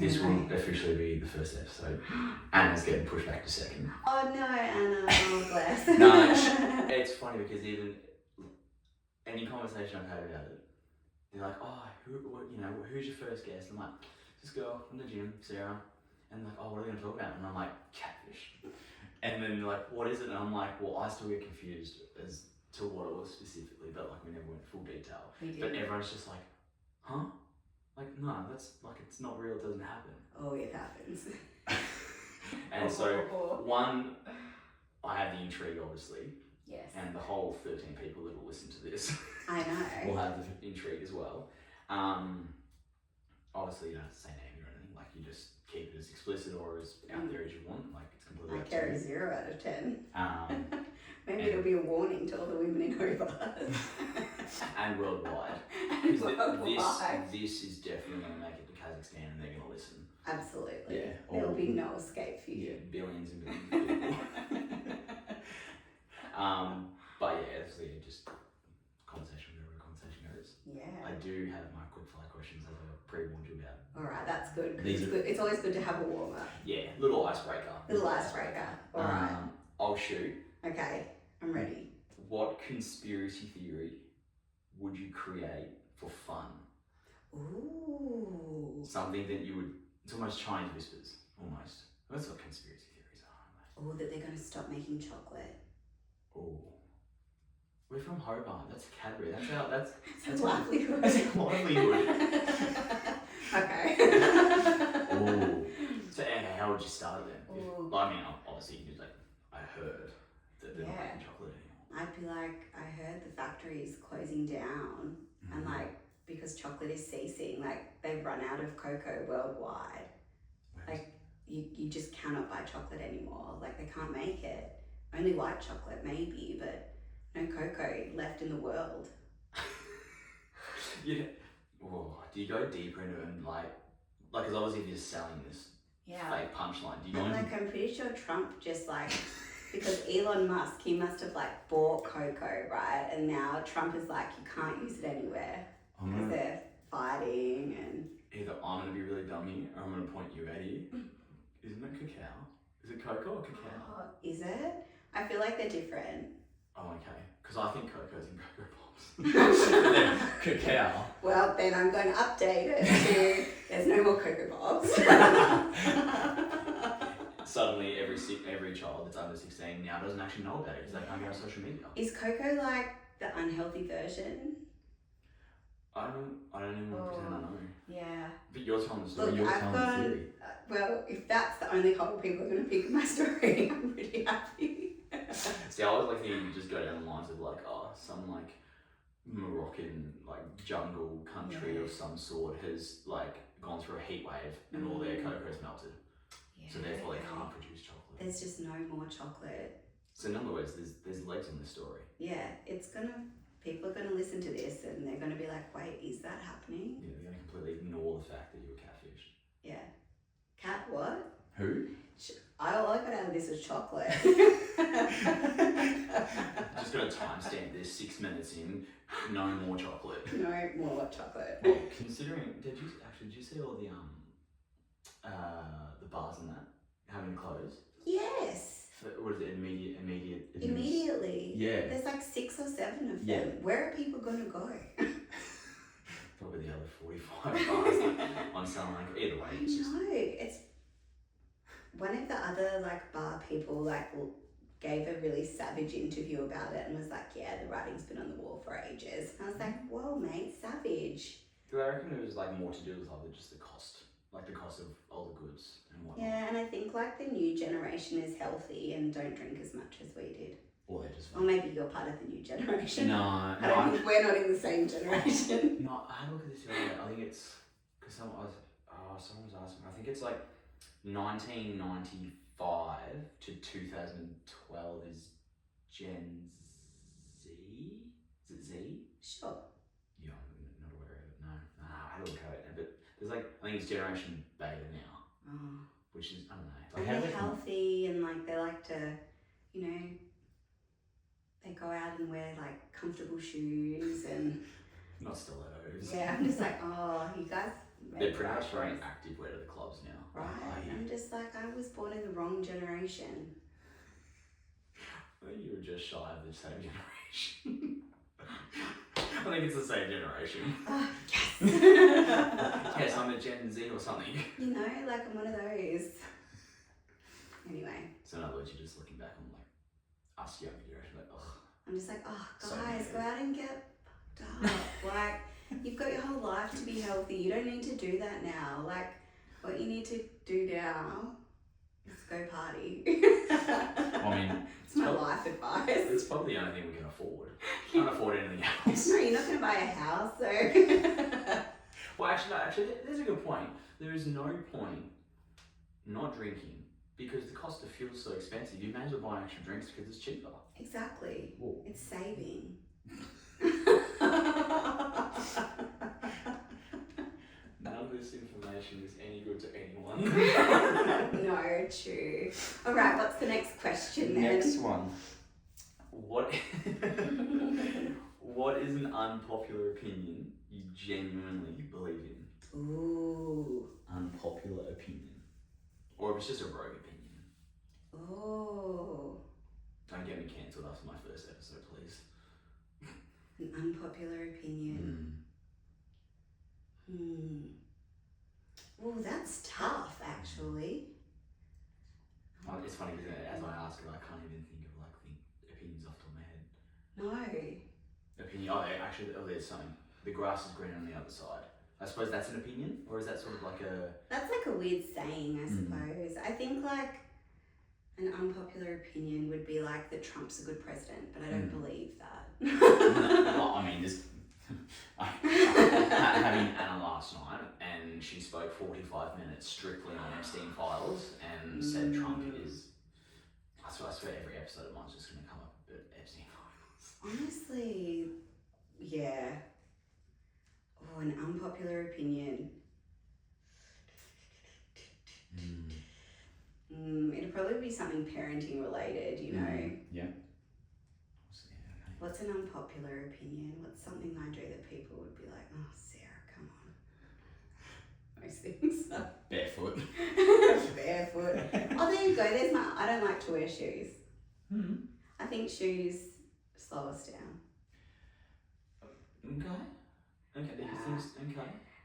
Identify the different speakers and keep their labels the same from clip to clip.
Speaker 1: This will officially be the first episode. Anna's getting pushed back to second.
Speaker 2: Oh no, Anna. Oh, bless.
Speaker 1: No, it's funny because even any conversation I've had about it, they're like, oh, who's your first guest? I'm like, this girl from the gym, Sarah. And they're like, oh, what are we going to talk about? And I'm like, catfish. And then they're like, what is it? And I'm like, well, I still get confused as to what it was specifically, but like we never went full detail. But everyone's just like, huh? Like, no, that's like, it's not real, it doesn't happen.
Speaker 2: Oh, it happens.
Speaker 1: And so, one, I have the intrigue, obviously.
Speaker 2: Yes.
Speaker 1: And the whole 13 people that will listen to this
Speaker 2: I know.
Speaker 1: will have the intrigue as well. Obviously, you don't have to say name or anything, like you just keep it as explicit or as out there as you want, like it's completely
Speaker 2: I
Speaker 1: up to
Speaker 2: carry
Speaker 1: you.
Speaker 2: 0 out of 10. Maybe
Speaker 1: and-
Speaker 2: it'll be a warning to all the women in Hobart.
Speaker 1: And worldwide.
Speaker 2: And worldwide.
Speaker 1: This is definitely going to make it to Kazakhstan and they're going to listen.
Speaker 2: Absolutely.
Speaker 1: Yeah.
Speaker 2: There'll be no escape for you.
Speaker 1: Yeah, billions and billions of people. But yeah, it's just conversation wherever conversation goes.
Speaker 2: Yeah.
Speaker 1: I do have my quick fire questions as I pre-warned you about.
Speaker 2: Alright, that's good. It's always good to have a warm up.
Speaker 1: Yeah, little icebreaker.
Speaker 2: Little icebreaker. Alright.
Speaker 1: I'll shoot.
Speaker 2: Okay, I'm ready.
Speaker 1: What conspiracy theory would you create for fun?
Speaker 2: Ooh.
Speaker 1: Something that you would, it's almost Chinese whispers, almost. That's what conspiracy theories are,
Speaker 2: Oh, that they're going to stop making chocolate.
Speaker 1: Oh. We're from Hobart, that's Cadbury, that's
Speaker 2: It's a livelihood.
Speaker 1: That's a livelihood.
Speaker 2: Okay.
Speaker 1: Oh. So how would you start it then?
Speaker 2: Ooh.
Speaker 1: I mean, obviously you just like, I heard that they're not making chocolate anymore.
Speaker 2: I'd be like, I heard the factory is closing down and like, because chocolate is ceasing, like they've run out of cocoa worldwide. Like you just cannot buy chocolate anymore. Like they can't make it. Only white chocolate maybe, but no cocoa left in the world.
Speaker 1: Do you go deeper into it and like, because obviously if you're selling this fake punchline, do you go into...
Speaker 2: Like I'm pretty sure Trump just like, because Elon Musk, he must have like bought cocoa, right? And now Trump is like, you can't use it anywhere because they're fighting and...
Speaker 1: Either I'm going to be really dumb here or I'm going to point you at you. Isn't it cacao? Is it cocoa or cacao?
Speaker 2: Oh, is it? I feel like they're different.
Speaker 1: Oh, okay. Because I think cocoa's in Cocoa Pops. Cacao.
Speaker 2: Well, then I'm going to update it to there's no more Cocoa Pops.
Speaker 1: Suddenly, every child that's under 16 now doesn't actually know about it because they can't get on social media.
Speaker 2: Is cocoa like the unhealthy version?
Speaker 1: I don't even pretend I know.
Speaker 2: Yeah.
Speaker 1: But you're telling the story.
Speaker 2: Look,
Speaker 1: You're telling the theory.
Speaker 2: Well, if that's the only couple people are going to pick my story, I'm pretty happy.
Speaker 1: See, I was like thinking you just go down the lines of like, some like Moroccan like jungle country of some sort has like gone through a heat wave and all their cocoa's melted. Yeah, so therefore they can't produce chocolate.
Speaker 2: There's just no more chocolate.
Speaker 1: So in other words, there's legs on this story.
Speaker 2: Yeah, people are gonna listen to this and they're gonna be like, wait, is that happening?
Speaker 1: Yeah, they're gonna completely ignore the fact that you were catfished.
Speaker 2: Yeah. Cat what?
Speaker 1: Who?
Speaker 2: All I got out of this was chocolate.
Speaker 1: Just got a timestamp this 6 minutes in, no more chocolate.
Speaker 2: No more chocolate.
Speaker 1: Well, considering, did you see all the bars and that having to close?
Speaker 2: Yes.
Speaker 1: What is it, immediate?
Speaker 2: Immediately.
Speaker 1: Yeah.
Speaker 2: There's like 6 or 7 of them.
Speaker 1: Yeah.
Speaker 2: Where are people gonna go?
Speaker 1: Probably the other 45 bars on some like either way.
Speaker 2: It's one of the other like bar people like gave a really savage interview about it and was like, yeah, the writing's been on the wall for ages. And I was like, whoa, mate, savage.
Speaker 1: Do I reckon it was like more to do with other just the cost of all the goods and whatnot?
Speaker 2: Yeah, and I think like the new generation is healthy and don't drink as much as we did.
Speaker 1: Or they're just.
Speaker 2: Or maybe you're part of the new generation.
Speaker 1: No,
Speaker 2: I don't think we're not in the same generation.
Speaker 1: No, I had a look at this the other day. I think it's because someone was asking. I think it's like 1995 to 2012 is Gen Z. Is it Z?
Speaker 2: Sure.
Speaker 1: Yeah, I'm not aware of it. No, I had a look at it, but there's like I think it's Generation Beta now, which is I don't know.
Speaker 2: Like and they're healthy and like they like to, you know. They go out and wear like comfortable shoes and
Speaker 1: not stilettos.
Speaker 2: Yeah, I'm just like, oh, you guys
Speaker 1: They're pretty much throwing activewear to the clubs now.
Speaker 2: Right. I'm just like, I was born in the wrong generation.
Speaker 1: I think you were just shy of the same generation. I think it's the same generation.
Speaker 2: Oh, yes.
Speaker 1: Yes, I'm a Gen Z or something.
Speaker 2: You know, like I'm one of those. Anyway.
Speaker 1: So in other words, you're just looking back on like us younger generation, like, ugh.
Speaker 2: I'm just like, oh,
Speaker 1: So
Speaker 2: guys,
Speaker 1: negative.
Speaker 2: go out and get fucked up. Like, you've got your whole life to be healthy. You don't need to do that now. Like, what you need to do now is go party.
Speaker 1: I mean,
Speaker 2: it's my life advice.
Speaker 1: It's probably the only thing we can afford. Can't afford anything else.
Speaker 2: No, you're not going to buy a house, so.
Speaker 1: Well, actually, there's a good point. There is no point not drinking because the cost of fuel is so expensive. You may as well buy extra drinks because it's cheaper.
Speaker 2: Exactly.
Speaker 1: Whoa.
Speaker 2: It's saving.
Speaker 1: None of this information is any good to anyone.
Speaker 2: No, true. All right, what's the next question then?
Speaker 1: Next one. What is an unpopular opinion you genuinely believe in?
Speaker 2: Ooh.
Speaker 1: Unpopular opinion. Or if it's just a rogue opinion.
Speaker 2: Oh.
Speaker 1: Don't get me cancelled after my first episode, please.
Speaker 2: An unpopular opinion. Oh, that's tough, actually.
Speaker 1: It's funny because as I ask it, I can't even think of like the opinions off the top of my head.
Speaker 2: No.
Speaker 1: Opinion? There's something. The grass is green on the other side. I suppose that's an opinion, or is that sort of like a?
Speaker 2: That's like a weird saying, I suppose. I think like an unpopular opinion would be like that Trump's a good president, but I don't believe that.
Speaker 1: Well, I mean, having Anna last night, and she spoke 45 minutes strictly on Epstein files, and said Trump is. I swear every episode of mine's just going to come up with Epstein files.
Speaker 2: Honestly, yeah. Oh, an unpopular opinion. It'd probably be something parenting related, you know.
Speaker 1: Yeah.
Speaker 2: What's an unpopular opinion? What's something I do that people would be like, oh, Sarah, come on. Most things.
Speaker 1: Barefoot.
Speaker 2: Barefoot. Oh, there you go. I don't like to wear shoes. I think shoes slow us down.
Speaker 1: Okay.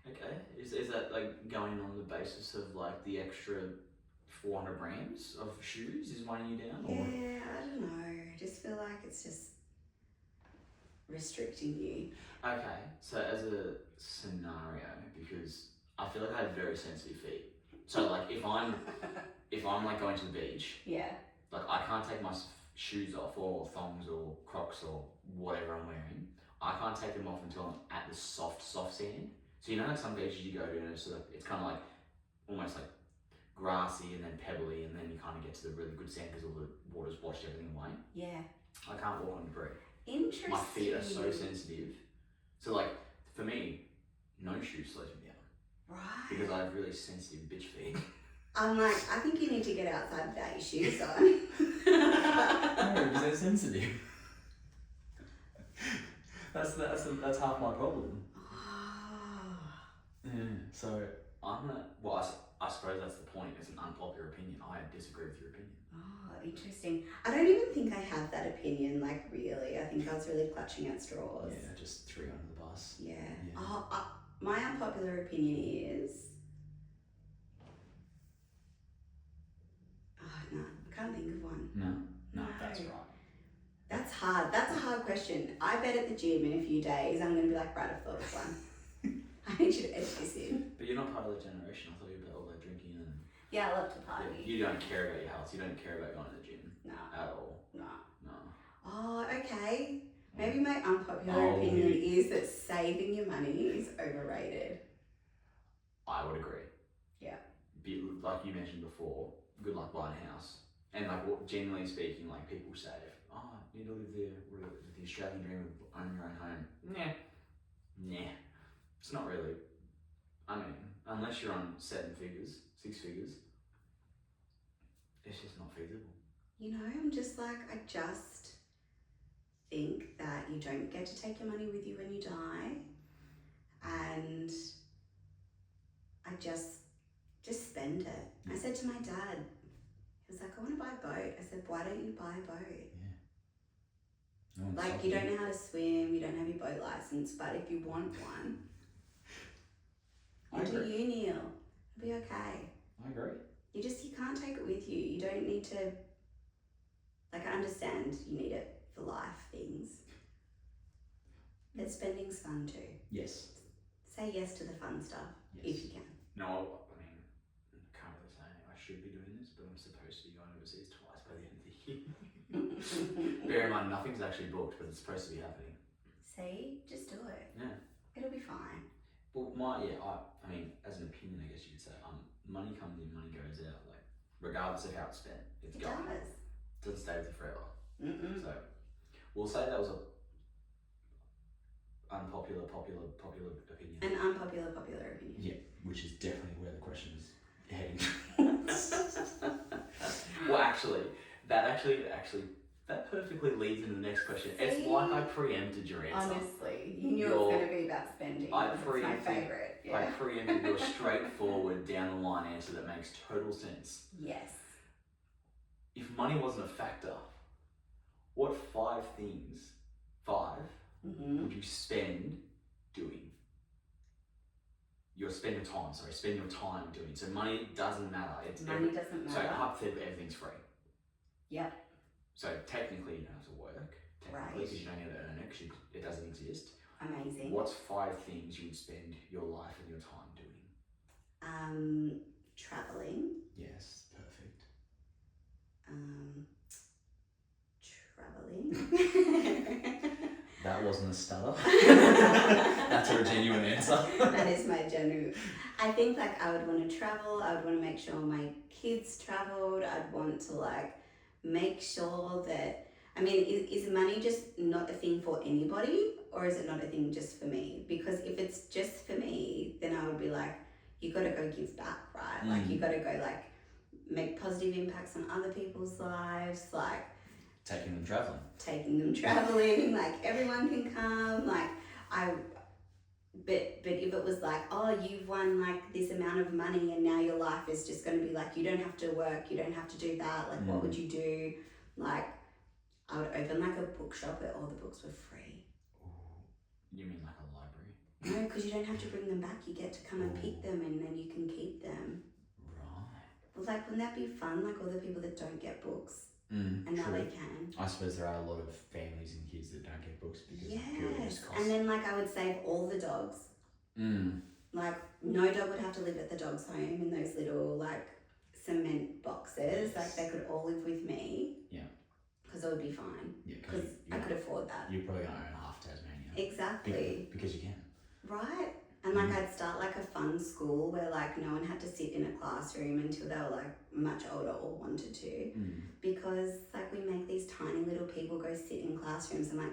Speaker 1: Okay. Is that like going on the basis of like the extra 400 grams of shoes is weighing you down?
Speaker 2: Yeah,
Speaker 1: Or?
Speaker 2: I don't know. I just feel like it's just restricting you.
Speaker 1: Okay, so as a scenario, because I feel like I have very sensitive feet. So like if I'm like going to the beach,
Speaker 2: Yeah.
Speaker 1: like I can't take my shoes off or thongs or Crocs or whatever I'm wearing. I can't take them off until I'm at the soft sand. So you know like some beaches you go to and it's kind of like almost like grassy and then pebbly and then you kind of get to the really good sand because all the water's washed everything away.
Speaker 2: Yeah.
Speaker 1: I can't walk on debris.
Speaker 2: Interesting.
Speaker 1: My feet are so sensitive. So like for me, no shoe slows me down.
Speaker 2: Right.
Speaker 1: Because I have really sensitive bitch feet.
Speaker 2: I'm like, I think you need to get outside without your shoes on.
Speaker 1: No, because they're sensitive. That's half my problem.
Speaker 2: Oh.
Speaker 1: Yeah. So I suppose that's the point. It's an unpopular opinion. I disagree with your opinion.
Speaker 2: Oh, interesting. I don't even think I have that opinion, like really. I think I was really clutching at straws.
Speaker 1: Yeah, just threw you under the bus.
Speaker 2: Yeah.
Speaker 1: Yeah.
Speaker 2: Oh, my unpopular opinion is... Oh, no, I can't think of one.
Speaker 1: No, that's right.
Speaker 2: That's hard. That's a hard question. I bet at the gym in a few days I'm going to be like, right, I've thought of one. I need you to edit this in.
Speaker 1: But you're not part of that generation. I thought you were all about drinking and...
Speaker 2: Yeah, I love to party.
Speaker 1: You don't care about your health. You don't care about going to the gym.
Speaker 2: No.
Speaker 1: At all.
Speaker 2: No.
Speaker 1: No.
Speaker 2: Oh, okay. Maybe my unpopular opinion is that saving your money is overrated.
Speaker 1: I would agree.
Speaker 2: Yeah.
Speaker 1: Like you mentioned before, good luck buying a house. And like, generally speaking, like people say, oh, you need to live the Australian dream of owning your own home. Nah. It's not really. I mean, unless you're on 7 figures, 6 figures, it's just not feasible.
Speaker 2: You know, I'm just like, I just think that you don't get to take your money with you when you die. And I just spend it.
Speaker 1: Yeah.
Speaker 2: I said to my dad, he was like, I want to buy a boat. I said, why don't you buy a boat?
Speaker 1: Yeah. No one's
Speaker 2: Like,
Speaker 1: stopping
Speaker 2: you don't know how to swim, you don't have your boat license, but if you want one,
Speaker 1: I
Speaker 2: into
Speaker 1: agree.
Speaker 2: uni, it'll be okay.
Speaker 1: I agree.
Speaker 2: You can't take it with you. You don't need to, like, I understand you need it for life things. But spending's fun too.
Speaker 1: Yes.
Speaker 2: Say yes to the fun stuff,
Speaker 1: Yes.
Speaker 2: if you can.
Speaker 1: No, I mean, I can't really say I should be doing this, but I'm supposed to be going overseas twice by the end of the year. Bear in mind, nothing's actually booked, but it's supposed to be happening.
Speaker 2: See? Just do it.
Speaker 1: Yeah.
Speaker 2: It'll be fine.
Speaker 1: Well, I mean, as an opinion, I guess you could say, money comes in, money goes out. Like, regardless of how it's spent, it's
Speaker 2: It
Speaker 1: gone.
Speaker 2: does.
Speaker 1: It doesn't stay with you forever.
Speaker 2: Mm-mm.
Speaker 1: So, we'll say that was a unpopular, popular opinion.
Speaker 2: An unpopular, popular opinion.
Speaker 1: Yeah, which is definitely where the question is heading. Well, that perfectly leads into the next question.
Speaker 2: See?
Speaker 1: It's like I preempted your answer.
Speaker 2: Honestly, you knew it was going to be about spending. It's my favourite.
Speaker 1: I
Speaker 2: Yeah.
Speaker 1: preempted your straightforward, down the line answer that makes total sense.
Speaker 2: Yes.
Speaker 1: If money wasn't a factor, what 5 things
Speaker 2: Mm-hmm.
Speaker 1: would you spend doing? Spend your time doing. So money doesn't matter.
Speaker 2: Money doesn't matter.
Speaker 1: So hypothetically, everything's free.
Speaker 2: Yep.
Speaker 1: So technically, you don't have to work. Technically, because
Speaker 2: Right.
Speaker 1: you don't have to earn it, because it doesn't exist.
Speaker 2: Amazing.
Speaker 1: What's 5 things you would spend your life and your time doing?
Speaker 2: Traveling.
Speaker 1: Yes, perfect.
Speaker 2: Traveling.
Speaker 1: That wasn't a stutter. That's a genuine answer.
Speaker 2: That is my genuine. I think like I would want to travel. I would want to make sure my kids traveled. I'd want to like make sure that. I mean, is money just not a thing for anybody, or is it not a thing just for me? Because if it's just for me, then I would be like, you got to go give back, right? Like you got to go like make positive impacts on other people's lives, like.
Speaker 1: Taking them traveling,
Speaker 2: like everyone can come, like but if it was like, oh, you've won like this amount of money and now your life is just going to be like, you don't have to work, you don't have to do that, like what would you do? Like I would open like a bookshop where all the books were free.
Speaker 1: Ooh. You mean like a library?
Speaker 2: No, because you don't have to bring them back, you get to come and pick them and then you can keep them.
Speaker 1: Right.
Speaker 2: Well, like wouldn't that be fun, like all the people that don't get books? And now
Speaker 1: true.
Speaker 2: they can.
Speaker 1: I suppose there are a lot of families and kids that don't get books because of purely just cost.
Speaker 2: And then like I would save all the dogs. Like no dog would have to live at the dog's home in those little like cement boxes.
Speaker 1: Yes.
Speaker 2: Like they could all live with me.
Speaker 1: Yeah.
Speaker 2: Because it would be fine.
Speaker 1: Yeah.
Speaker 2: Because I could afford that.
Speaker 1: You're probably gonna own half Tasmania.
Speaker 2: Exactly.
Speaker 1: Because you can.
Speaker 2: Right. And like I'd start like a fun school where like no one had to sit in a classroom until they were like much older or wanted to, because like we make these tiny little people go sit in classrooms. I'm like,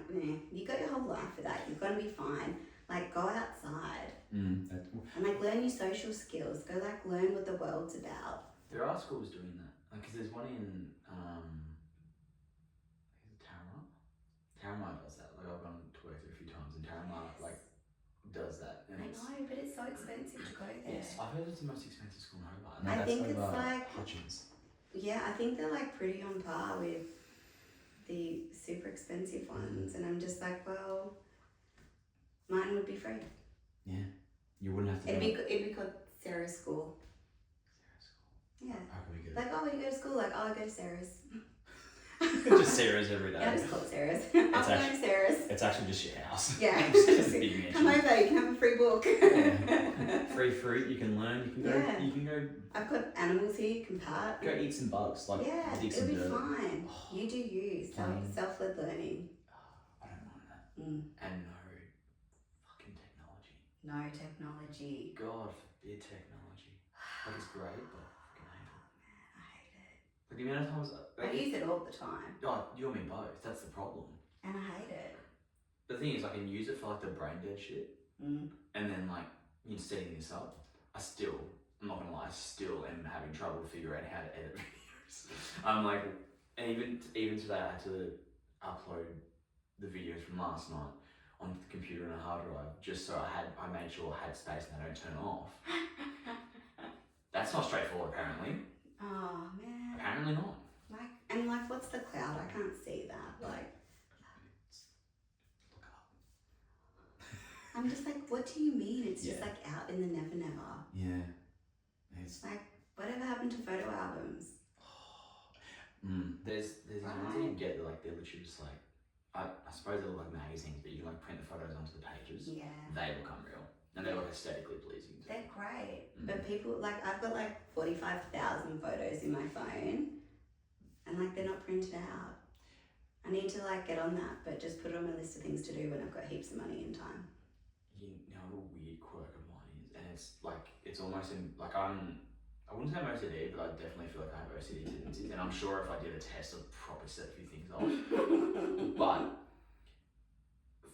Speaker 2: you got your whole life for that. You're gonna be fine. Like go outside and like learn your social skills. Go like learn what the world's about.
Speaker 1: There are schools doing that. Because there's one in Taramar does that. Like I've gone to work there a few times, and Taramar like does that. And
Speaker 2: I know, but it's so expensive to go there.
Speaker 1: Yes, I've heard it's the most expensive school in Hobart.
Speaker 2: I think it's like
Speaker 1: Hutchins.
Speaker 2: Yeah, I think they're like pretty on par with the super expensive ones, and I'm just like, well, mine would be free.
Speaker 1: Yeah, you wouldn't have to.
Speaker 2: It'd be called Sarah's School.
Speaker 1: Sarah's School.
Speaker 2: Yeah.
Speaker 1: How can we get
Speaker 2: Like, oh, when you go to school, like, oh, I go to Sarah's.
Speaker 1: Just Sarah's every day.
Speaker 2: Yeah, I just call it Sarah's. I'm going to Sarah's.
Speaker 1: It's actually just your house.
Speaker 2: Yeah.
Speaker 1: Just a big
Speaker 2: Come
Speaker 1: mansion.
Speaker 2: over, you can have a free book.
Speaker 1: Yeah. Free fruit, you can learn, you can go.
Speaker 2: Yeah.
Speaker 1: You can go.
Speaker 2: I've got animals here, you can pat.
Speaker 1: Go eat some bugs, like
Speaker 2: yeah,
Speaker 1: dig
Speaker 2: it'll
Speaker 1: some
Speaker 2: be
Speaker 1: dirt.
Speaker 2: fine.
Speaker 1: Oh,
Speaker 2: You do you. Self-led learning.
Speaker 1: I don't mind that. And no fucking technology.
Speaker 2: No technology.
Speaker 1: God forbid technology. Like it's great, but I fucking hate it.
Speaker 2: I hate it.
Speaker 1: Like the amount of times
Speaker 2: I use it all the time.
Speaker 1: Oh, you and me both. That's the problem.
Speaker 2: And I hate it.
Speaker 1: The thing is, I can use it for like the brain dead shit, and then like setting this up, I'm not gonna lie, I still am having trouble figuring out how to edit videos. I'm like, and even today I had to upload the videos from last night. onto the computer and a hard drive just so I made sure I had space and they don't turn off. That's not straightforward, apparently.
Speaker 2: Oh man.
Speaker 1: Apparently not.
Speaker 2: Like what's the cloud? I can't see that. Like
Speaker 1: Look up.
Speaker 2: I'm just like, what do you mean? It's just
Speaker 1: Yeah.
Speaker 2: like out in the never.
Speaker 1: Yeah. It's
Speaker 2: Like whatever happened to photo albums?
Speaker 1: there's these ones that you can get that like they're literally just like I suppose they look like magazines, but you can like print the photos onto the pages.
Speaker 2: Yeah.
Speaker 1: They look unreal. And they look aesthetically pleasing too.
Speaker 2: They're great. But people like I've got like 45,000 photos in my phone and like they're not printed out. I need to like get on that, but just put it on my list of things to do when I've got heaps of money and time.
Speaker 1: You know what a weird quirk of mine is, and it's like it's almost in like I wouldn't say I'm OCD, but I definitely feel like I have OCD tendencies, and I'm sure if I did a test, I'd probably set a few things off. But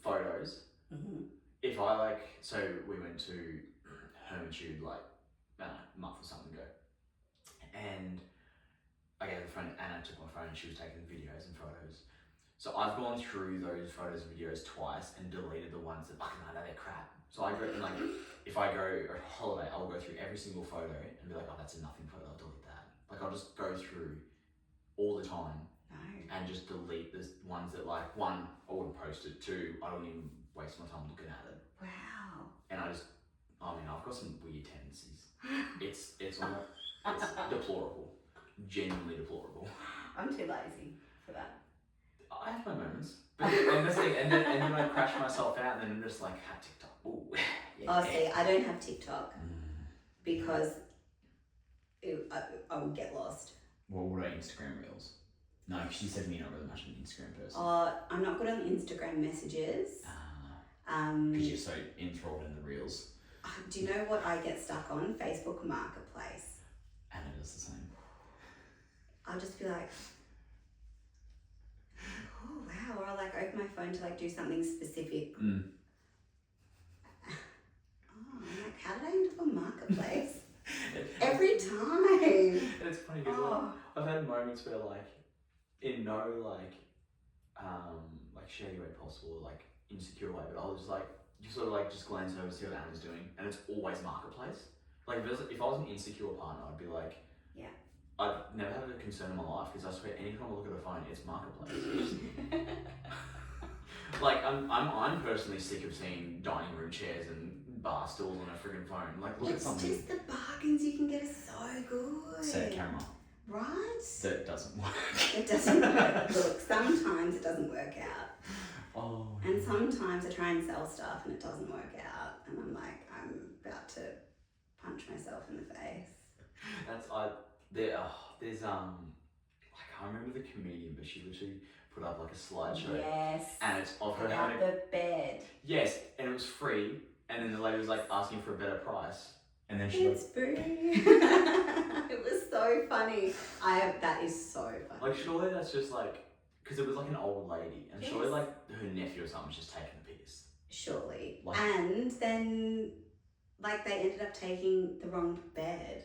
Speaker 1: photos, if I like, so we went to Hermitude like I don't know, a month or something ago, and I gave a friend Anna took my phone and she was taking videos and photos. So I've gone through those photos and videos twice and deleted the ones that fucking I know they're crap. So I go and like if I go on holiday, I'll go through every single photo and be like, oh, that's a nothing photo, I'll delete that. Like I'll just go through all the time and just delete the ones that like one, I wouldn't post it, two, I don't even waste my time looking at it.
Speaker 2: Wow.
Speaker 1: And I've got some weird tendencies. It's deplorable. Genuinely deplorable.
Speaker 2: I'm too lazy for that.
Speaker 1: I have my moments. But and then I crash myself out and then I'm just like, TikTok. Ooh. Yeah.
Speaker 2: Oh, see, I don't have TikTok because I would get lost.
Speaker 1: Well, what about Instagram Reels? No, she said to me you're not really much of an Instagram person.
Speaker 2: I'm not good on Instagram messages.
Speaker 1: Because you're so enthralled in the Reels.
Speaker 2: Do you know what I get stuck on? Facebook Marketplace.
Speaker 1: Anna does the same.
Speaker 2: I'll just be like, oh wow, or I'll like open my phone to like do something specific. I'm like, how did I end up on Marketplace? Every time.
Speaker 1: And it's funny because I've had moments where like in no like shady way possible, like insecure way, but I'll just like you sort of like just glance over to see what Anna's doing, and it's always Marketplace. Like if I was an insecure partner, I'd be like,
Speaker 2: yeah,
Speaker 1: I'd never have a concern in my life because I swear anytime I look at a phone, it's Marketplace. Like I'm personally sick of seeing dining room chairs and bar stools on a friggin' phone. Like look at something.
Speaker 2: It's just the bargains you can get are so good.
Speaker 1: Set a camera.
Speaker 2: Right?
Speaker 1: That doesn't work.
Speaker 2: It doesn't work. Look, sometimes it doesn't work out.
Speaker 1: Oh.
Speaker 2: And sometimes I try and sell stuff and it doesn't work out, and I'm like, I'm about to punch myself in the face.
Speaker 1: There's I can't remember the comedian, but she literally put up like a slideshow.
Speaker 2: Yes.
Speaker 1: And it's of her
Speaker 2: about
Speaker 1: having
Speaker 2: the bed.
Speaker 1: Yes, and it was free, and then the lady was like asking for a better price, and then she
Speaker 2: It's free. It was so funny. That is so funny.
Speaker 1: like surely that's just like because it was like an old lady, and
Speaker 2: Yes.
Speaker 1: surely like her nephew or something was just taking the piss.
Speaker 2: Surely.
Speaker 1: Like-
Speaker 2: And then like they ended up taking the wrong bed.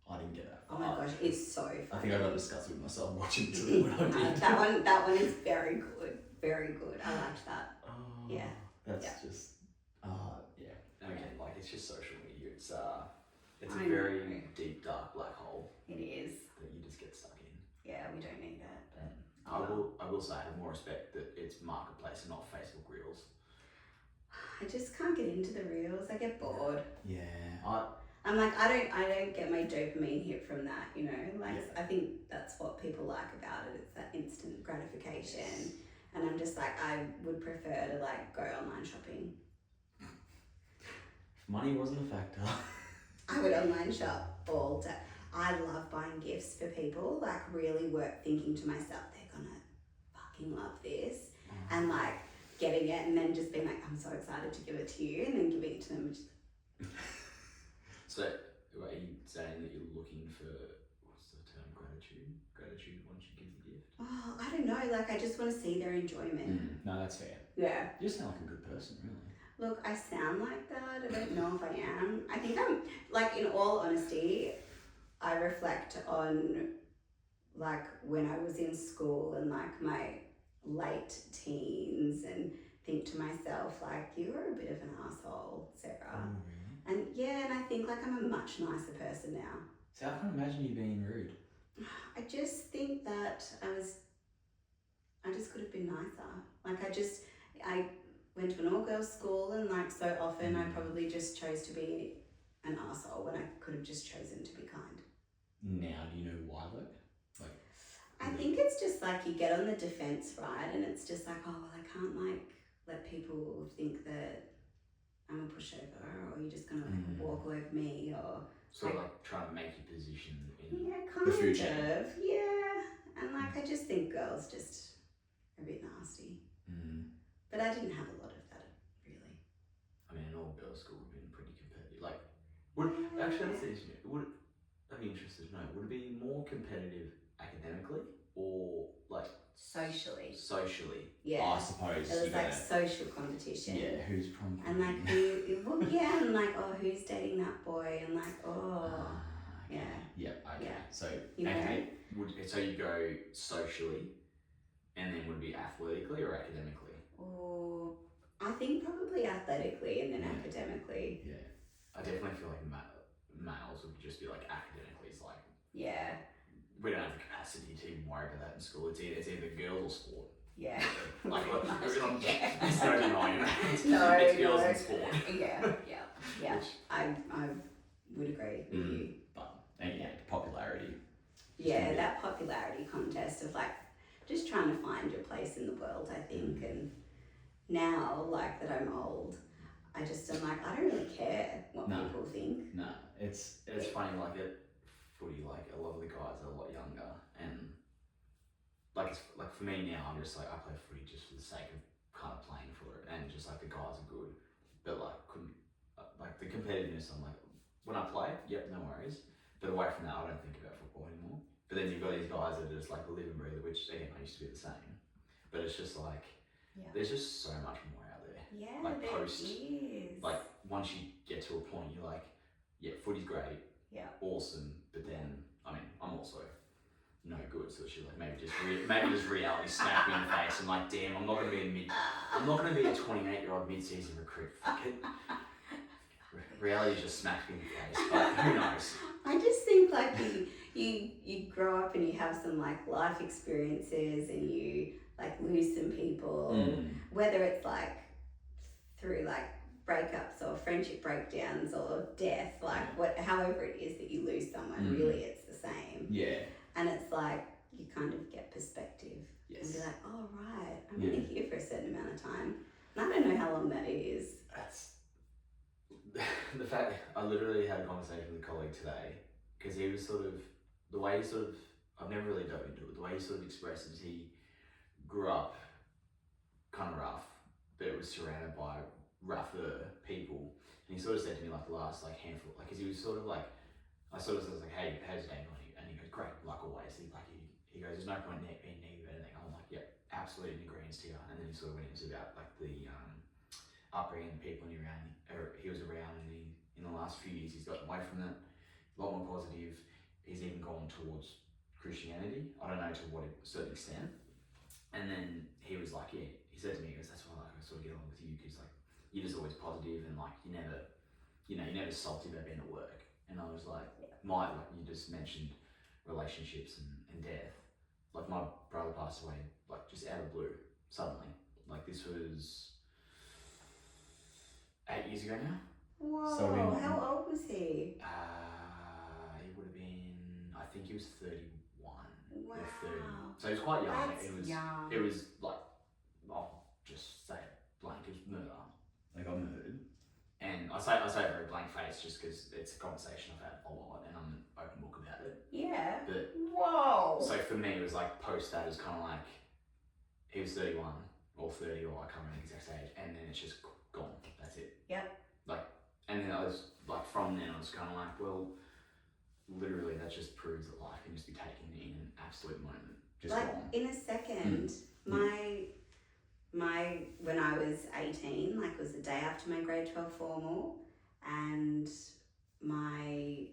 Speaker 1: I didn't get that.
Speaker 2: Oh my gosh, it's so funny.
Speaker 1: I think I got disgusted with myself watching it too. What I did.
Speaker 2: That one is very good. Very good. I liked that.
Speaker 1: Oh,
Speaker 2: Yeah.
Speaker 1: That's
Speaker 2: Yeah.
Speaker 1: just yeah. And again, like it's just social media. It's a
Speaker 2: I
Speaker 1: very
Speaker 2: know.
Speaker 1: deep dark black hole
Speaker 2: It is.
Speaker 1: that you just get stuck in.
Speaker 2: Yeah, we don't need that. But
Speaker 1: I will say I have more respect that it's Marketplace and not Facebook Reels.
Speaker 2: I just can't get into the reels. I get bored.
Speaker 1: Yeah.
Speaker 2: I'm like, I don't get my dopamine hit from that, you know? Like,
Speaker 1: Yeah.
Speaker 2: I think that's what people like about it. It's that instant gratification. And I'm just like, I would prefer to like go online shopping.
Speaker 1: If money wasn't a factor.
Speaker 2: I would online shop all day. I love buying gifts for people, like really thinking to myself, they're gonna fucking love this. And like getting it and then just being like, I'm so excited to give it to you, and then giving it to them.
Speaker 1: So, are you saying that you're looking for, what's the term, gratitude? Gratitude once you give the gift?
Speaker 2: Oh, I don't know. Like, I just want to see their enjoyment.
Speaker 1: No, that's fair.
Speaker 2: Yeah.
Speaker 1: You sound like a good person, really.
Speaker 2: Look, I sound like that. I don't know if I am. I think I'm, like, in all honesty, I reflect on, like, when I was in school and, like, my late teens and think to myself, like, you're a bit of an asshole, Sarah.
Speaker 1: Oh, really?
Speaker 2: And yeah, and I think like I'm a much nicer person now.
Speaker 1: So I can't imagine you being rude.
Speaker 2: I just think that I just could have been nicer. Like I went to an all-girls school, and like so often I probably just chose to be an asshole when I could have just chosen to be kind.
Speaker 1: Now, do you know why though?
Speaker 2: I think it's just like you get on the defense, right? And it's just like, oh, well, I can't like let people think that I'm a pushover, or you're just gonna like walk all over me, or
Speaker 1: sort of like trying to make your position in
Speaker 2: yeah, kind
Speaker 1: the
Speaker 2: of,
Speaker 1: food chain.
Speaker 2: yeah. And like I just think girls just are a bit nasty. But I didn't have a lot of that, really.
Speaker 1: I mean, an all-girls school would have been pretty competitive. Like, would actually that's interesting. I'd be interested to know. Would it be more competitive academically or like
Speaker 2: Socially?
Speaker 1: Yeah. I suppose.
Speaker 2: It was like social competition.
Speaker 1: Yeah, who's prom queen?
Speaker 2: And like well, yeah, and like, oh, who's dating that boy? And like, oh,
Speaker 1: okay.
Speaker 2: yeah.
Speaker 1: Yep. Okay.
Speaker 2: Yeah.
Speaker 1: So
Speaker 2: you
Speaker 1: okay, so you go socially, and then would it be athletically or academically?
Speaker 2: Or I think probably athletically and then academically.
Speaker 1: Yeah. I definitely feel like males would just be like academically. It's like we don't have the capacity to even worry about that in school. It's either girls or sport.
Speaker 2: Yeah.
Speaker 1: Like, it's no denying that.
Speaker 2: No,
Speaker 1: it's girls and sport.
Speaker 2: Yeah. I would agree with you.
Speaker 1: But yeah, popularity.
Speaker 2: Yeah, that popularity contest of like just trying to find your place in the world, I think. And now, like that I'm old, I just am like, I don't really care what people think.
Speaker 1: No, it's funny, like at footy, like a lot of the guys are a lot younger, and like for me now, I'm just like, I play footy just for the sake of kind of playing for it, and just like the guys are good, but like couldn't like the competitiveness. I'm like, when I play, yep, no worries, but away from that, I don't think about football anymore. But then you've got these guys that are just like live and breathe, which again I used to be the same, but it's just like there's just so much more out there.
Speaker 2: Yeah,
Speaker 1: like
Speaker 2: there
Speaker 1: post,
Speaker 2: is.
Speaker 1: like once you get to a point, you're like, yeah, footy's great, awesome, but then I mean, I'm also no good, so she's like, maybe just reality smacked me in the face. I'm like, damn, I'm not gonna be a 28-year-old mid-season recruit. Fuck it. Reality just smacked me in the face, but who knows?
Speaker 2: I just think like you grow up and you have some like life experiences, and you like lose some people, whether it's like through like breakups or friendship breakdowns or death, like however it is that you lose someone, really it's the same.
Speaker 1: Yeah.
Speaker 2: And it's like you kind of get perspective and be like, oh right, I'm only here for a certain amount of time, and I don't know how long that is.
Speaker 1: That's the fact. I literally had a conversation with a colleague today, because he was sort of the way he sort of, I've never really dove into it, the way he sort of expresses, he grew up kind of rough, but it was surrounded by rougher people, and he sort of said to me like the last like handful, like, because he was sort of like, I sort of was like, hey, how's your day going? And he goes, great, like always. He goes, there's no point in being negative or anything. I'm like, yeah, absolutely in agreement to you. And then he sort of went into about like the upbringing, the people he was around, and in the last few years he's gotten away from that, a lot more positive. He's even gone towards Christianity. I don't know to what a certain extent. And then he was like, yeah, he said to me, he goes, that's why like, I sort of get along with you, because like you're just always positive, and like you're never salty about being at work. And I was like, like you just mentioned relationships and death. Like my brother passed away like just out of blue suddenly. Like this was 8 years ago now.
Speaker 2: Whoa!
Speaker 1: So
Speaker 2: how old was he?
Speaker 1: He would have been, I think he was 31
Speaker 2: Wow.
Speaker 1: or 30. So he was quite young.
Speaker 2: That's young.
Speaker 1: It was like, I'll just say it blank, it was murder. They got murdered. And I say a very blank face just because it's a conversation I've had a lot, and I'm an open book about it.
Speaker 2: Yeah.
Speaker 1: But
Speaker 2: whoa!
Speaker 1: So for me, it was like post that, it was kind of like he was 31 or 30, or I can't remember the exact age, and then it's just gone. That's it.
Speaker 2: Yep.
Speaker 1: Like, and then I was like, from then I was kind of like, well, literally that just proves that life can just be taken in an absolute moment, just
Speaker 2: like
Speaker 1: gone.
Speaker 2: In a second. My when I was 18, like it was the day after my grade 12 formal, and my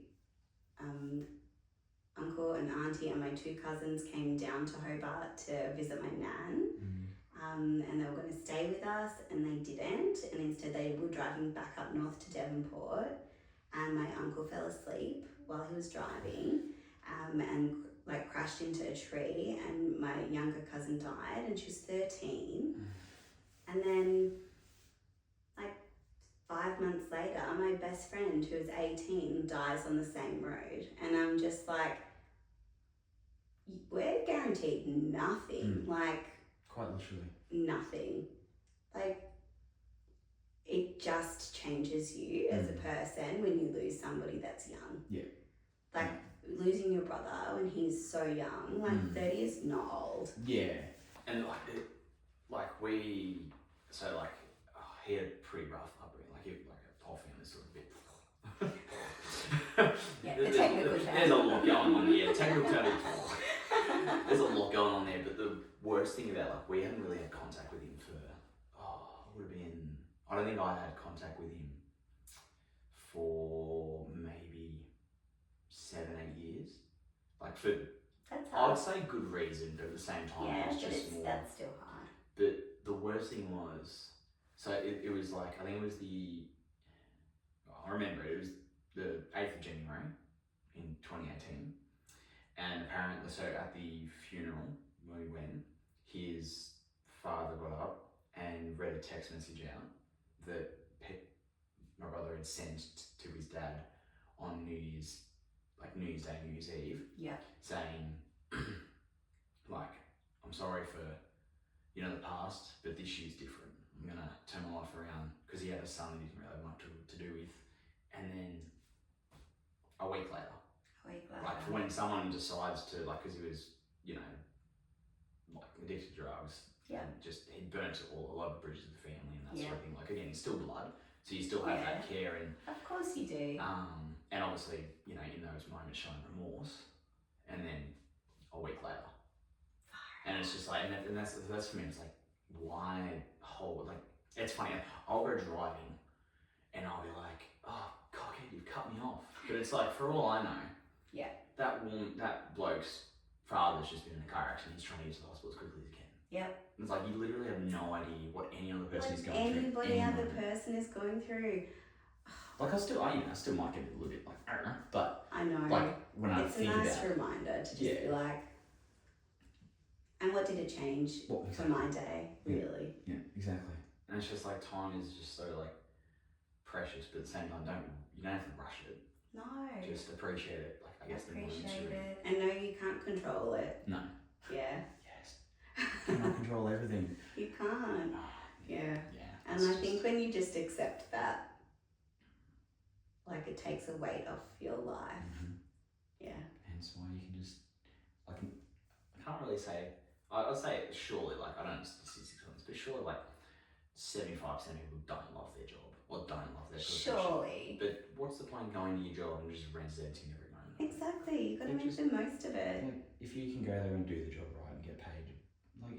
Speaker 2: uncle and auntie and my two cousins came down to Hobart to visit my nan. and they were going to stay with us, and they didn't, and instead they were driving back up north to Devonport, and my uncle fell asleep while he was driving, and like crashed into a tree, and my younger cousin died, and she was 13, and then like 5 months later, my best friend who was 18 dies on the same road, and I'm just like, we're guaranteed nothing, like
Speaker 1: quite literally
Speaker 2: nothing, like it just changes you as a person when you lose somebody that's young.
Speaker 1: Yeah.
Speaker 2: Like losing your brother when he's so young, like 30 is not old.
Speaker 1: Yeah. And he had a pretty rough upbringing. Like a whole family sort of a bit.
Speaker 2: Yeah, the technical term.
Speaker 1: There's a lot going on there. The technical term. There's a lot going on there. But the worst thing about we hadn't really had contact with him for would have been, I don't think I had contact with him for maybe 7-8 years. Like for,
Speaker 2: that's hard.
Speaker 1: I'd say good reason, but at the same time,
Speaker 2: Yeah,
Speaker 1: it was just more.
Speaker 2: That's still hard.
Speaker 1: But the worst thing was, so it was like, I think it was I remember it was the 8th of January in 2018. And apparently, so at the funeral when we went, his father got up and read a text message out that my brother had sent to his dad on New Year's Day, New Year's Eve.
Speaker 2: Yeah.
Speaker 1: Saying, like, I'm sorry for, the past, but this year's different. I'm gonna turn my life around, because he had a son he didn't really have much to do with. And then a week later. Like, for when someone decides to, because he was, addicted to drugs.
Speaker 2: Yeah.
Speaker 1: And he burnt a lot of bridges of the family and that sort of thing. Like, again, he's still blood, so you still have that care and.
Speaker 2: Of course you do.
Speaker 1: And obviously, in those moments showing remorse, and then a week later. And it's just like, and that's for me, it's like, why it's funny, I'll go driving and I'll be like, oh, cockhead, you've cut me off. But it's like, for all I know, that bloke's father's just been in a car accident, he's trying to get to the hospital as quickly as he can.
Speaker 2: Yep.
Speaker 1: It's like, you literally have no idea what any other person is going through.
Speaker 2: Anybody other person is going through.
Speaker 1: Like, I still might get a little bit but
Speaker 2: I know.
Speaker 1: Like, when I think about
Speaker 2: it's a nice reminder to just be like, and what did it change for my day, really?
Speaker 1: Yeah, exactly. And it's just like, time is just so precious, but at the same time, you don't have to rush it.
Speaker 2: No.
Speaker 1: Just appreciate it. Like, I guess
Speaker 2: appreciate it, and know you can't control it.
Speaker 1: No.
Speaker 2: Yeah.
Speaker 1: Yes. You cannot control everything.
Speaker 2: You can't. Yeah.
Speaker 1: Yeah.
Speaker 2: And I think when you just accept that, it takes a weight off your life.
Speaker 1: Mm-hmm.
Speaker 2: Yeah.
Speaker 1: Hence why you can just, I can't really say, I'll say surely, I don't know statistics on this, but surely 75% of people don't love their job or don't love their profession.
Speaker 2: Surely.
Speaker 1: But what's the point going to your job and just resenting every moment?
Speaker 2: Exactly. You've got to make the most of it.
Speaker 1: If you can go there and do the job right and get paid,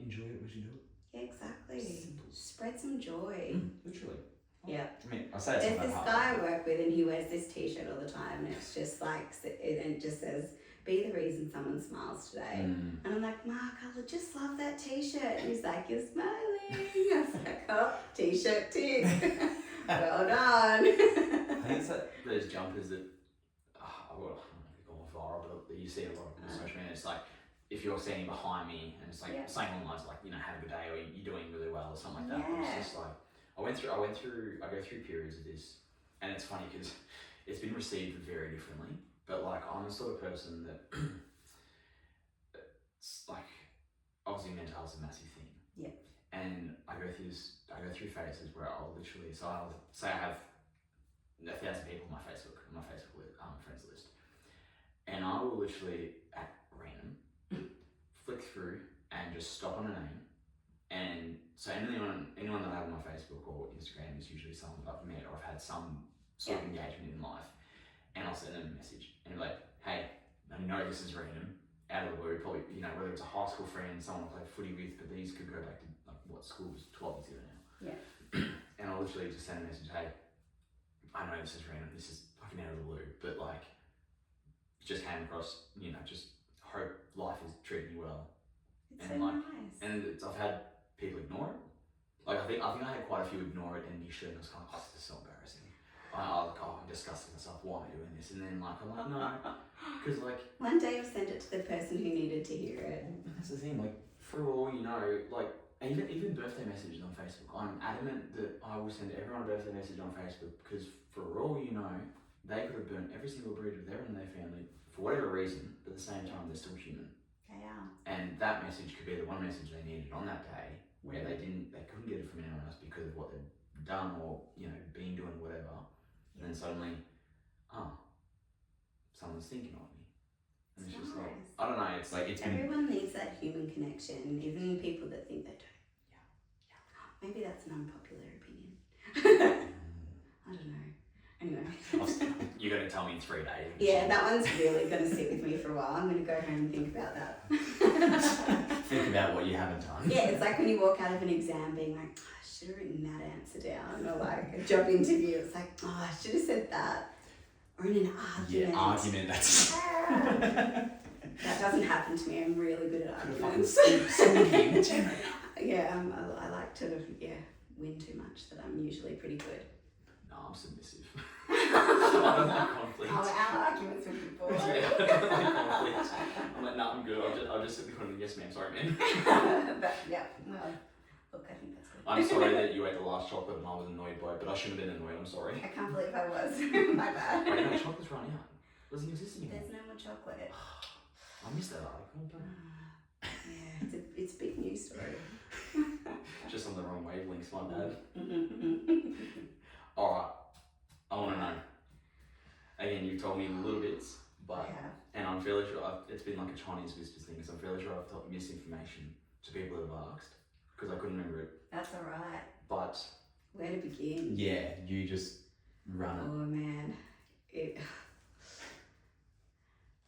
Speaker 1: enjoy it as you do it.
Speaker 2: Yeah, exactly.
Speaker 1: Simple.
Speaker 2: Spread some joy.
Speaker 1: Literally.
Speaker 2: Yeah.
Speaker 1: I mean, I say it's
Speaker 2: There's
Speaker 1: not that
Speaker 2: this
Speaker 1: hard.
Speaker 2: guy I work with, and he wears this t-shirt all the time, and it's just it just says, "Be the reason someone smiles today." And I'm like, Mark, I just love that t-shirt. And he's like, "You're smiling." I was like, "Oh, t-shirt tick." Well done.
Speaker 1: I think it's those jumpers that, I don't know if they go viral, but you see a lot of them on social media. It's like, if you're standing behind me and it's like saying along the lines have a good day, or you're doing really well, or something like that.
Speaker 2: Yeah.
Speaker 1: It's just I go through periods of this, and it's funny because it's been received very differently. But I'm the sort of person that, it's obviously mental health is a massive thing.
Speaker 2: Yeah.
Speaker 1: And I go through phases where I'll say I have 1,000 people on my Facebook friends list, and I will literally at random flick through and just stop on a name. And so anyone that I have on my Facebook or Instagram is usually someone that I've met or I've had some sort of engagement in life. And I'll send them a message and be like, hey, I know this is random, out of the blue, probably, whether it's a high school friend, someone I played footy with, but these could go back to school was 12 years ago now.
Speaker 2: Yeah.
Speaker 1: And I'll literally just send a message, hey, I know this is random, this is fucking out of the blue, but just came across, just hope life is treating you well.
Speaker 2: It's
Speaker 1: and
Speaker 2: so nice.
Speaker 1: And I've had people ignore it. Like I think I had quite a few ignore it initially, and I was kind of, this is so embarrassing. I'm disgusting myself. Why am I doing this? And then like I'm like, no, because like
Speaker 2: one day you'll send it to the person who needed to hear it.
Speaker 1: that's the thing. Like for all you know, like even birthday messages on Facebook, I'm adamant that I will send everyone a birthday message on Facebook because for all you know, they could have burnt every single bridge with everyone in their family for whatever reason, but at the same time they're still human.
Speaker 2: They are.
Speaker 1: And that message could be the one message they needed on that day where they couldn't get it from anyone else because of what they'd done or, you know, been doing whatever. And then suddenly, someone's thinking of me. And it's just like, I don't know, it's like,
Speaker 2: everyone needs that human connection, even people that think they don't. Yeah. Maybe that's an unpopular opinion. I don't know. Anyway.
Speaker 1: You're going to tell me in 3 days.
Speaker 2: Yeah, that one's really going to sit with me for a while. I'm going to go home and think about that.
Speaker 1: Think about what you haven't done.
Speaker 2: Yeah, it's like when you walk out of an exam being like, oh, I should have written that answer down. Or like a job interview, it's like, oh, I should have said that. Or in an argument.
Speaker 1: Yeah, argument, that's...
Speaker 2: That doesn't happen to me. I'm really good at arguments. Yeah, I like to win too much, that I'm usually pretty good.
Speaker 1: No, I'm submissive. I don't like conflict.
Speaker 2: Oh, our arguments would be boring.
Speaker 1: Yeah, I don't like conflict. I'm like, no, I'm good. I'll just sit the corner and yes, ma'am, sorry, ma'am.
Speaker 2: But yeah, well, look, I think that's good.
Speaker 1: I'm sorry that you ate the last chocolate and I was annoyed by it, but I shouldn't have been annoyed. I'm sorry.
Speaker 2: I can't believe I was. My bad.
Speaker 1: Wait, no, chocolate's run out. It doesn't exist anymore.
Speaker 2: There's no more chocolate.
Speaker 1: I missed that article.
Speaker 2: Yeah, it's a big news story.
Speaker 1: Just on the wrong wavelengths, my bad. Alright, I want to know. Again, you've told me little bits, but and I'm fairly sure it's been like a Chinese whispers thing, so I'm fairly sure I've told misinformation to people that have asked because I couldn't remember it.
Speaker 2: That's alright.
Speaker 1: But
Speaker 2: where to begin?
Speaker 1: Yeah, you just run it.
Speaker 2: Oh man,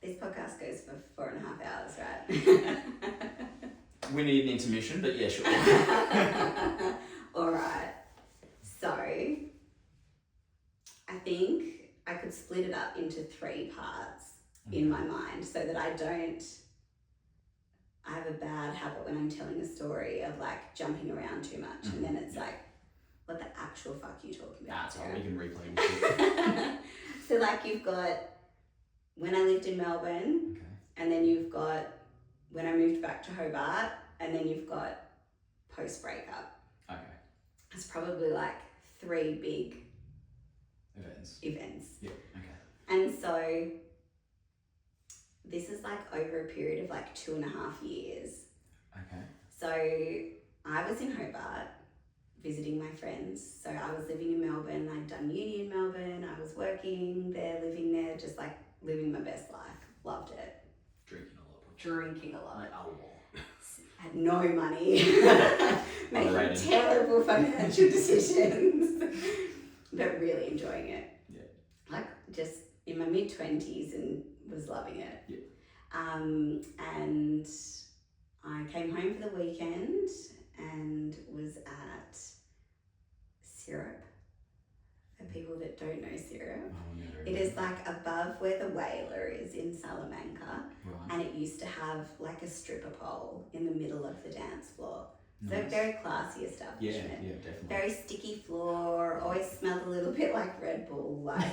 Speaker 2: this podcast goes for 4.5 hours, right?
Speaker 1: We need an intermission, but yeah, sure.
Speaker 2: Alright, so I think I could split it up into 3 parts in my mind so that I have a bad habit when I'm telling a story of like jumping around too much and then it's like, what the actual fuck are you talking about?
Speaker 1: That's all we can replay with.
Speaker 2: So like you've got when I lived in Melbourne, and then you've got when I moved back to Hobart, and then you've got post breakup.
Speaker 1: Okay.
Speaker 2: It's probably like 3 big events.
Speaker 1: Yeah. Okay.
Speaker 2: And so this is like over a period of like 2.5 years.
Speaker 1: Okay.
Speaker 2: So I was in Hobart visiting my friends. So I was living in Melbourne. I'd done uni in Melbourne. I was working there, living there, just like living my best life. Loved it. Drinking a lot.
Speaker 1: Like a lot.
Speaker 2: Had no money. Making terrible financial decisions. But really enjoying it.
Speaker 1: Yeah.
Speaker 2: Like just in my mid-20s and was loving it.
Speaker 1: Yeah.
Speaker 2: And I came home for the weekend and was at Syrup. For people that don't know Syrup, it is like above where the Whaler is in Salamanca, and it used to have like a stripper pole in the middle of the dance floor. So very classy establishment.
Speaker 1: Yeah, definitely.
Speaker 2: Very sticky floor, always smelled a little bit like Red Bull. Like,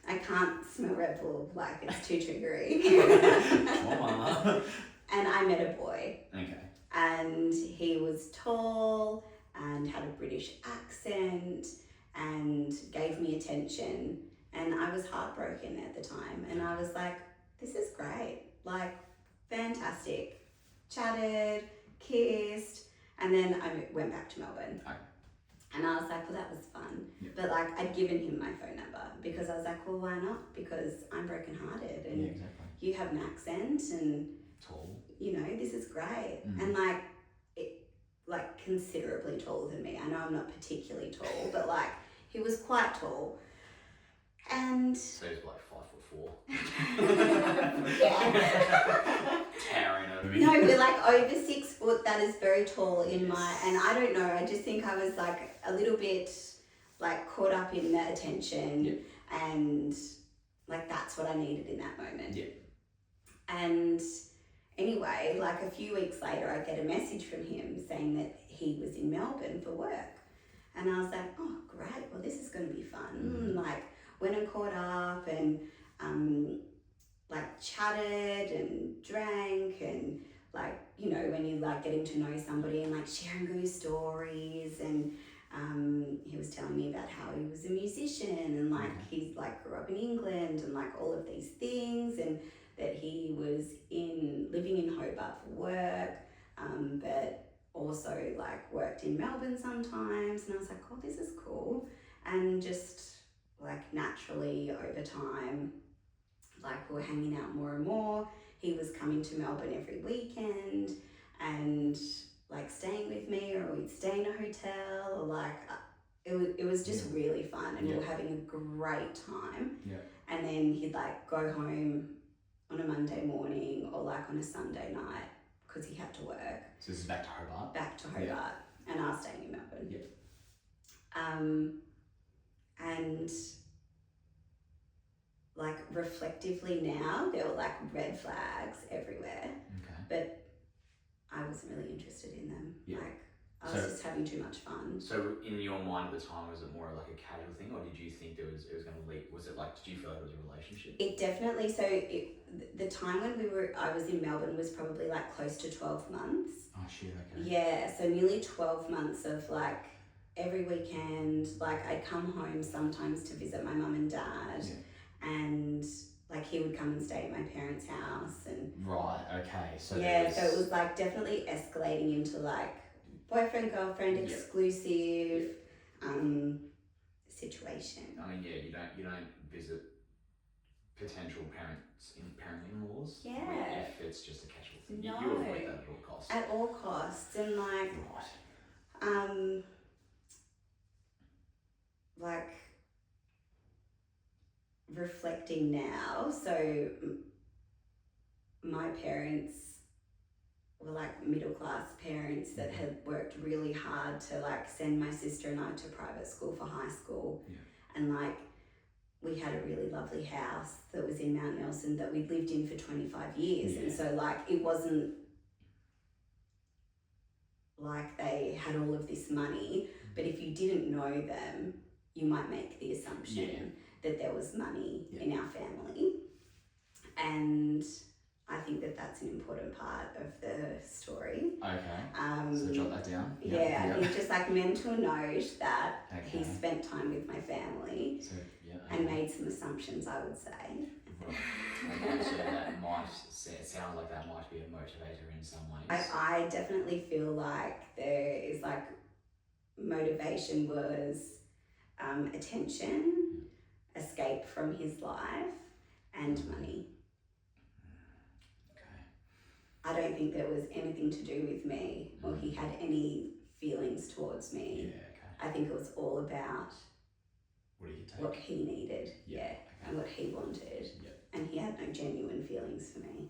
Speaker 2: I can't smell Red Bull, like it's too triggery. And I met a boy. Okay. And he was tall and had a British accent and gave me attention. And I was heartbroken at the time. And I was like, this is great. Like, fantastic. Chatted, kissed. And then I went back to Melbourne. Okay. And I was like, well, that was fun. Yeah. But like, I'd given him my phone number because I was like, well, why not? Because I'm brokenhearted and you have an accent and
Speaker 1: tall.
Speaker 2: You know, this is great. And like considerably taller than me. I know I'm not particularly tall, but like he was quite tall. And
Speaker 1: so he's like 5'4".
Speaker 2: Yeah.
Speaker 1: Towering over me.
Speaker 2: No, we're like over 6 foot. That is very tall in my, and I don't know, I just think I was like a little bit like caught up in the attention and like that's what I needed in that moment. Yeah. And anyway, like a few weeks later, I get a message from him saying that he was in Melbourne for work. And I was like, oh, great, well, this is going to be fun. Like, went and caught up and, like, chatted and drank and, like, you know, when you, like, getting to know somebody and, like, sharing good stories. And he was telling me about how he was a musician and, like, he's, like, grew up in England and, like, all of these things, and that he was living in Hobart for work, but also like worked in Melbourne sometimes. And I was like, oh, this is cool. And just like naturally over time, like we were hanging out more and more. He was coming to Melbourne every weekend and like staying with me, or we'd stay in a hotel, or like it was just really fun, and we were having a great time. And then he'd like go home on a Monday morning or like on a Sunday night because he had to work.
Speaker 1: So this is back to Hobart?
Speaker 2: Back to Hobart, and I was staying in Melbourne. And like reflectively now, there were like red flags everywhere. But I wasn't really interested in them. Like I was just having too much fun.
Speaker 1: So in your mind at the time, was it more like a casual thing, or did you think it was going to lead? Was it like, did you feel like it was a relationship?
Speaker 2: It definitely. So the time when I was in Melbourne was probably like close to 12 months.
Speaker 1: Oh shit! Okay.
Speaker 2: Yeah, so nearly 12 months of like every weekend. Like I'd come home sometimes to visit my mum and dad, and like he would come and stay at my parents' house. And
Speaker 1: right. Okay. So
Speaker 2: so it was like definitely escalating into like boyfriend girlfriend exclusive situation.
Speaker 1: I mean, you don't visit potential parent-in-laws. If it's just a casual thing.
Speaker 2: No.
Speaker 1: You avoid that at all costs.
Speaker 2: At all costs. And like like reflecting now, so my parents were like middle class parents that had worked really hard to like send my sister and I to private school for high school. And like we had a really lovely house that was in Mount Nelson that we'd lived in for 25 years. And so like it wasn't like they had all of this money, but if you didn't know them, you might make the assumption that there was money in our family. And I think that that's an important part of the story.
Speaker 1: Okay. So jot that down.
Speaker 2: I think just like mental note that he spent time with my family and made some assumptions, I would say.
Speaker 1: Right. So that it sounds like that might be a motivator in some ways.
Speaker 2: I definitely feel like there is like motivation was attention, escape from his life, and money. I don't think there was anything to do with me or he had any feelings towards me. I think it was all about what he needed, and what he wanted. And he had no genuine feelings for me,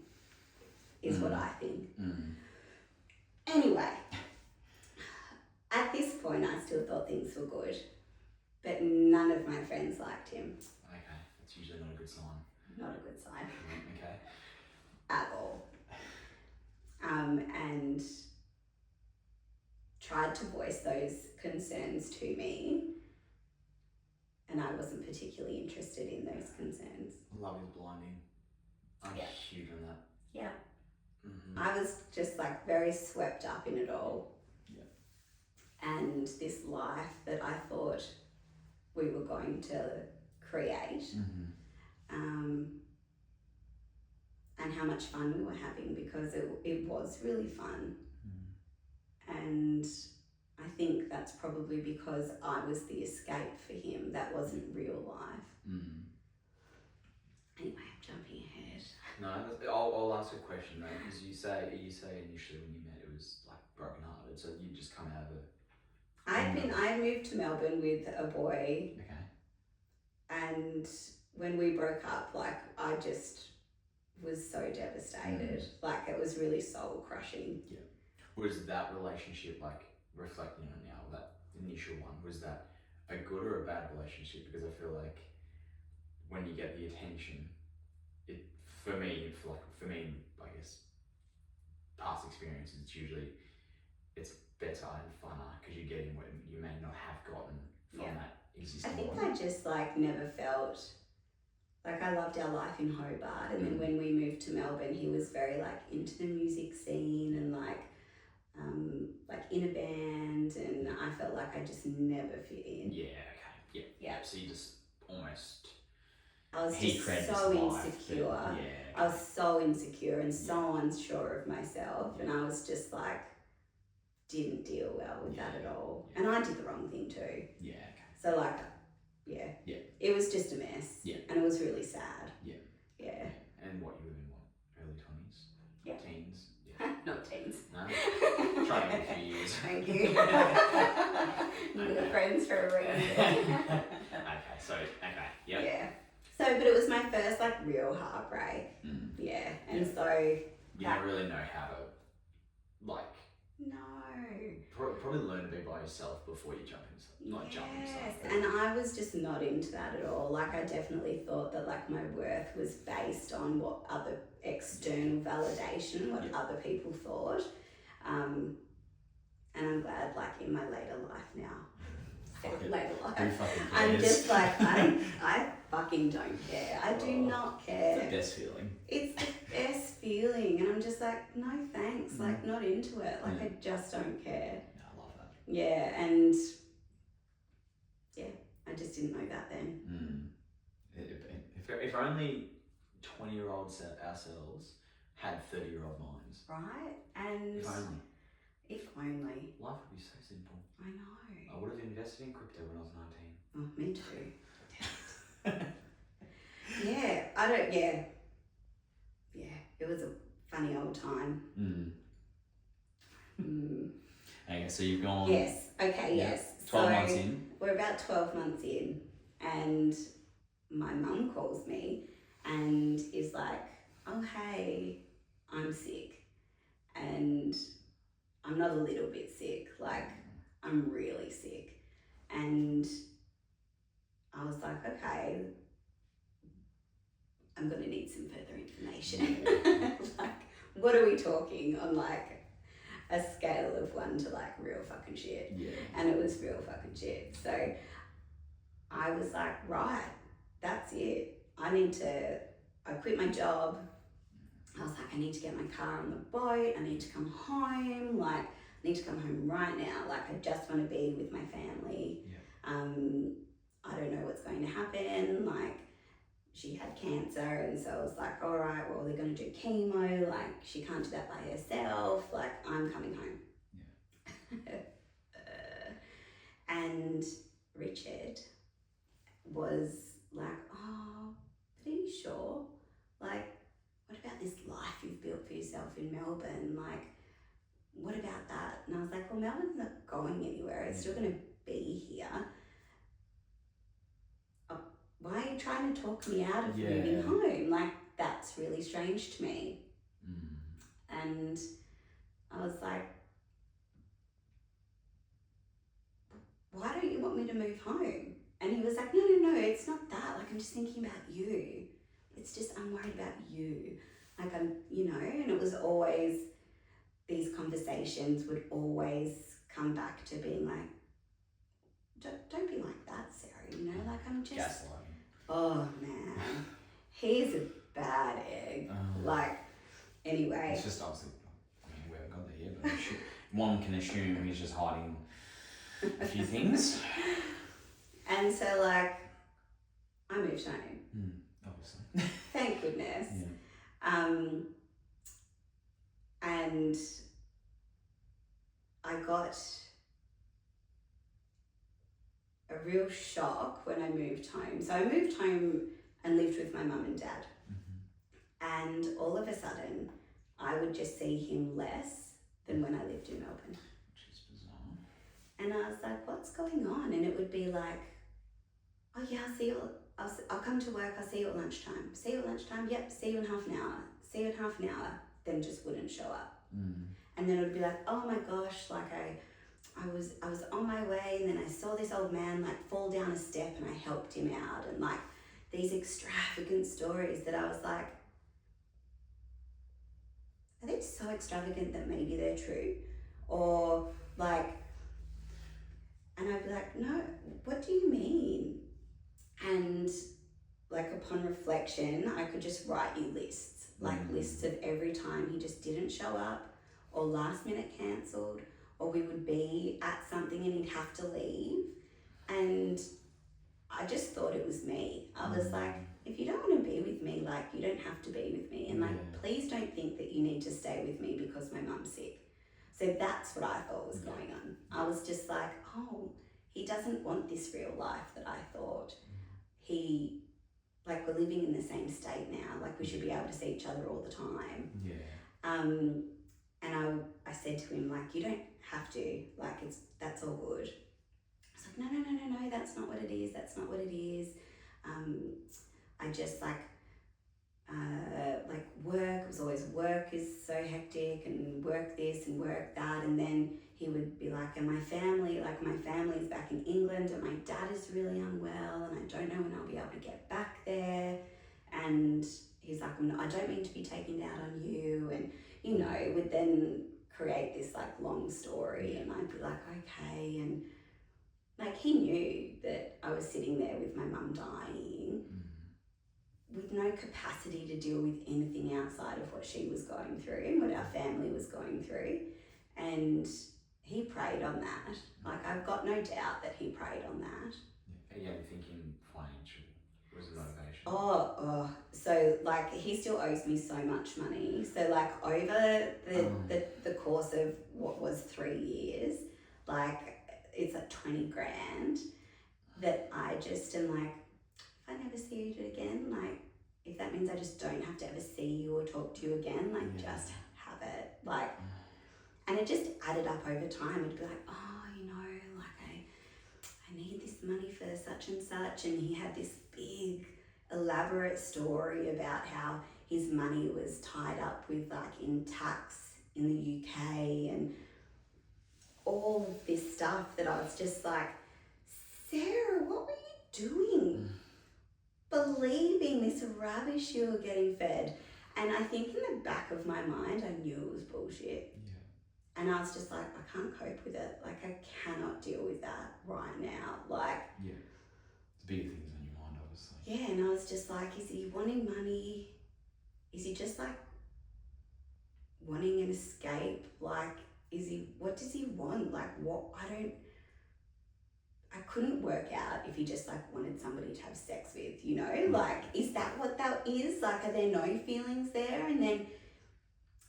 Speaker 2: is what I think. Anyway, at this point I still thought things were good, but none of my friends liked him.
Speaker 1: Okay, that's usually not a good sign.
Speaker 2: Not a good sign.
Speaker 1: Okay.
Speaker 2: At all. And tried to voice those concerns to me, and I wasn't particularly interested in those concerns.
Speaker 1: Love is blinding. I'm huge on that.
Speaker 2: Yeah. I was just like very swept up in it all. And this life that I thought we were going to create. And how much fun we were having, because it was really fun. And I think that's probably because I was the escape for him. That wasn't real life. Anyway, I'm jumping ahead.
Speaker 1: No, I'll ask a question though, because you say initially when you met it was like broken-hearted, so you just come out of it.
Speaker 2: I moved to Melbourne with a boy. And when we broke up, like I just was so devastated. Like it was really soul crushing.
Speaker 1: Was that relationship, like reflecting on it now, that initial one, was that a good or a bad relationship? Because I feel like when you get the attention, for me, I guess, past experiences, it's usually it's better and funner because you're getting what you may not have gotten from
Speaker 2: Yeah.
Speaker 1: that
Speaker 2: I
Speaker 1: existing
Speaker 2: think
Speaker 1: body.
Speaker 2: I just like never felt like I loved our life in Hobart, and then when we moved to Melbourne, he was very like into the music scene and like in a band, and I felt like I just never fit in.
Speaker 1: Yeah, okay. Yeah. So you just almost
Speaker 2: I was
Speaker 1: he
Speaker 2: just
Speaker 1: created
Speaker 2: so
Speaker 1: this life,
Speaker 2: insecure.
Speaker 1: but yeah, okay.
Speaker 2: I was so insecure and so unsure of myself, and I was just like didn't deal well with that at all. And I did the wrong thing too.
Speaker 1: Yeah, okay.
Speaker 2: So like it was just a mess.
Speaker 1: Yeah.
Speaker 2: And it was really sad.
Speaker 1: Yeah.
Speaker 2: Yeah.
Speaker 1: And what, you were in what, early 20s?
Speaker 2: Yeah.
Speaker 1: Teens? Yeah.
Speaker 2: Not teens.
Speaker 1: No? Trying in a few years.
Speaker 2: Thank you. We were friends for a reason.
Speaker 1: Okay, yep.
Speaker 2: Yeah. So, but it was my first like real heartbreak. Yeah. And so
Speaker 1: you don't really know how to like
Speaker 2: no.
Speaker 1: Probably learn to be by yourself before you jump into jump into something.
Speaker 2: And I was just not into that at all. Like I definitely thought that like my worth was based on what other external validation, what other people thought. And I'm glad like in my later life now. I'm just like I fucking don't care. I do not care.
Speaker 1: It's the best feeling.
Speaker 2: It's the best feeling, and I'm just like, no thanks, like not into it. Like I just don't care.
Speaker 1: Yeah, I love that.
Speaker 2: Yeah, and I just didn't know that then.
Speaker 1: If only 20-year-olds ourselves had 30-year-old minds.
Speaker 2: Right? And if only.
Speaker 1: Life would be so simple.
Speaker 2: I know.
Speaker 1: I would have invested in crypto when I was 19.
Speaker 2: Oh, me too. It was a funny old time.
Speaker 1: Okay, so you've gone...
Speaker 2: Yes, okay, yes.
Speaker 1: 12 months in?
Speaker 2: We're about 12 months in, and my mum calls me and is like, oh, hey, I'm sick. And I'm not a little bit sick, like, I'm really sick. And I was like, okay, I'm going to need some further information. Like, what are we talking on, like, a scale of 1 to, like, real fucking shit?
Speaker 1: Yeah.
Speaker 2: And it was real fucking shit. So I was like, right, that's it. I quit my job. I was like, I need to get my car on the boat. I need to come home. Like, I need to come home right now. Like, I just want to be with my family.
Speaker 1: Yeah.
Speaker 2: I don't know what's going to happen. Like, she had cancer, and so I was like, all right, well, they're going to do chemo. Like, she can't do that by herself. Like, I'm coming home. Yeah. And Richard was like, oh, but are you sure? Like, what about this life you've built for yourself in Melbourne? Like, what about that? And I was like, well, Melbourne's not going anywhere. It's still going to be here. Why are you trying to talk me out of moving home? Like, that's really strange to me. And I was like, why don't you want me to move home? And he was like, no, it's not that. Like, I'm just thinking about you. It's just, I'm worried about you. Like, and it was always, these conversations would always come back to being like, don't be like that, Sarah, like, I'm just...
Speaker 1: Gaslighting.
Speaker 2: Oh, man. He's a bad egg. Like, anyway.
Speaker 1: It's just, obviously, we haven't got there yet, but one can assume he's just hiding a few things.
Speaker 2: And so, like, I moved home.
Speaker 1: Obviously.
Speaker 2: Thank goodness.
Speaker 1: Yeah.
Speaker 2: And I got a real shock when I moved home. So I moved home and lived with my mum and dad. And all of a sudden, I would just see him less than when I lived in Melbourne.
Speaker 1: Which is bizarre.
Speaker 2: And I was like, what's going on? And it would be like, oh yeah, I'll see you. I'll come to work. I'll see you at lunchtime. See you at lunchtime. Yep. See you in half an hour. See you in half an hour. Then just wouldn't show up. And then it would be like, oh my gosh, like I was on my way, and then I saw this old man like fall down a step, and I helped him out, and like these extravagant stories that I was like, are they so extravagant that maybe they're true? or like, and I'd be like, no, what do you mean? And like upon reflection, I could just write you lists, like lists of every time he just didn't show up, or last minute cancelled, or we would be at something and he'd have to leave. And I just thought it was me. I was like, if you don't want to be with me, like, you don't have to be with me. And like, please don't think that you need to stay with me because my mum's sick. So that's what I thought was going on. I was just like, oh, he doesn't want this real life that I thought. He, like, we're living in the same state now. Like, we should be able to see each other all the time. And I said to him, like, you don't have to. Like, that's all good. I was like, no, that's not what it is. That's not what it is. I just like work. It was always work is so hectic and work this and work that. And then he would be like, and my family's back in England and my dad is really unwell and I don't know when I'll be able to get back there. And he's like, I don't mean to be taking it out on you. And, you know, would then create this like long story and I'd be like, okay. And like he knew that I was sitting there with my mum dying with no capacity to deal with anything outside of what she was going through and what our family was going through. And he preyed on that. Like, I've got no doubt that he preyed on that.
Speaker 1: Yeah, you're thinking financial was the motivation.
Speaker 2: So like he still owes me so much money. So like over the course of what was 3 years, like it's like 20 grand that I just am like, if I never see you again, like if that means I just don't have to ever see you or talk to you again, like just have it. Like, and it just added up over time. It'd be like, oh, you know, like I need this money for such and such. And he had this big elaborate story about how his money was tied up with like in tax in the UK and all of this stuff that I was just like, Sarah, what were you doing? Believing this rubbish you were getting fed. And I think in the back of my mind, I knew it was bullshit. And I was just like, I can't cope with it. Like, I cannot deal with that right now. Like,
Speaker 1: it's bigger things on your mind, obviously.
Speaker 2: Yeah, and I was just like, is he wanting money? Is he just like wanting an escape? Like, what does he want? Like, what? I couldn't work out if he just like wanted somebody to have sex with, you know? Like, is that what that is? Like, are there no feelings there? And then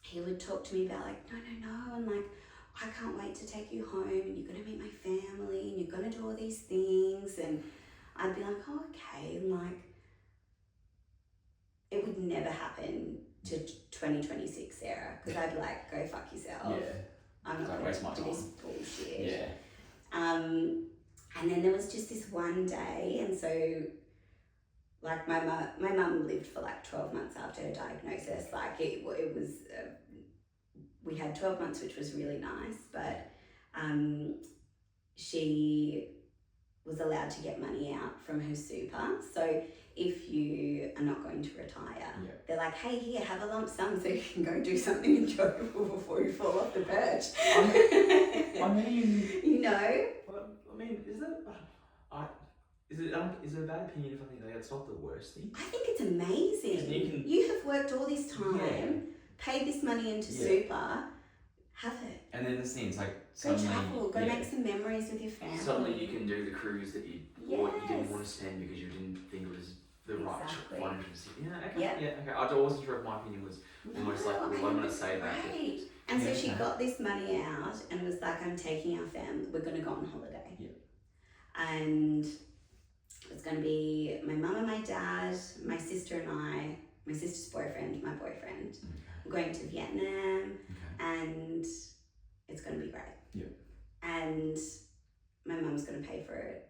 Speaker 2: he would talk to me about like, no, and like, I can't wait to take you home and you're gonna meet my family and you're gonna do all these things. And I'd be like, oh, okay. And like, it would never happen to 2026 Sarah, because I'd be like, go fuck yourself. I'm not going to do this bullshit. And then there was just this one day, and so like my mum lived for like 12 months after her diagnosis. Like it was, we had 12 months, which was really nice, but she was allowed to get money out from her super. So if you are not going to retire, they're like, hey, here, have a lump sum so you can go do something enjoyable before you fall off the perch.
Speaker 1: I mean,
Speaker 2: you know?
Speaker 1: Well, I mean, is it a bad opinion if I think that it's not the worst thing?
Speaker 2: I think it's amazing. You have worked all this time, paid this money into super, have it.
Speaker 1: And then the thing is like,
Speaker 2: go travel, go make some memories with your family.
Speaker 1: Suddenly you can do the cruise that you didn't want to spend because you didn't think it was the right financial decision. Okay. I wasn't sure if my opinion was almost like, well, I'm going to say that.
Speaker 2: Right. And so she got this money out and was like, I'm taking our family, we're going to go on holiday. And it's going to be my mum and my dad, my sister and I, my sister's boyfriend, my boyfriend. We're going to Vietnam and it's going to be great. And my mum's going to pay for it.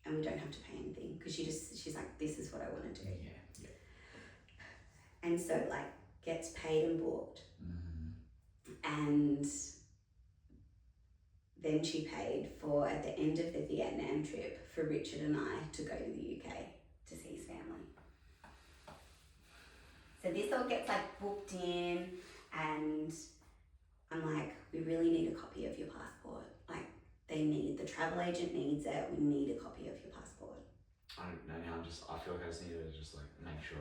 Speaker 2: And we don't have to pay anything because she's like, this is what I want to do. And so like gets paid and booked. And then she paid for, at the end of the Vietnam trip, for Richard and I to go to the UK to see his family. So this all gets like booked in and I'm like, we really need a copy of your passport. Like, the travel agent needs it. We need a copy of your passport.
Speaker 1: I don't know now. I feel like I just need to just like make sure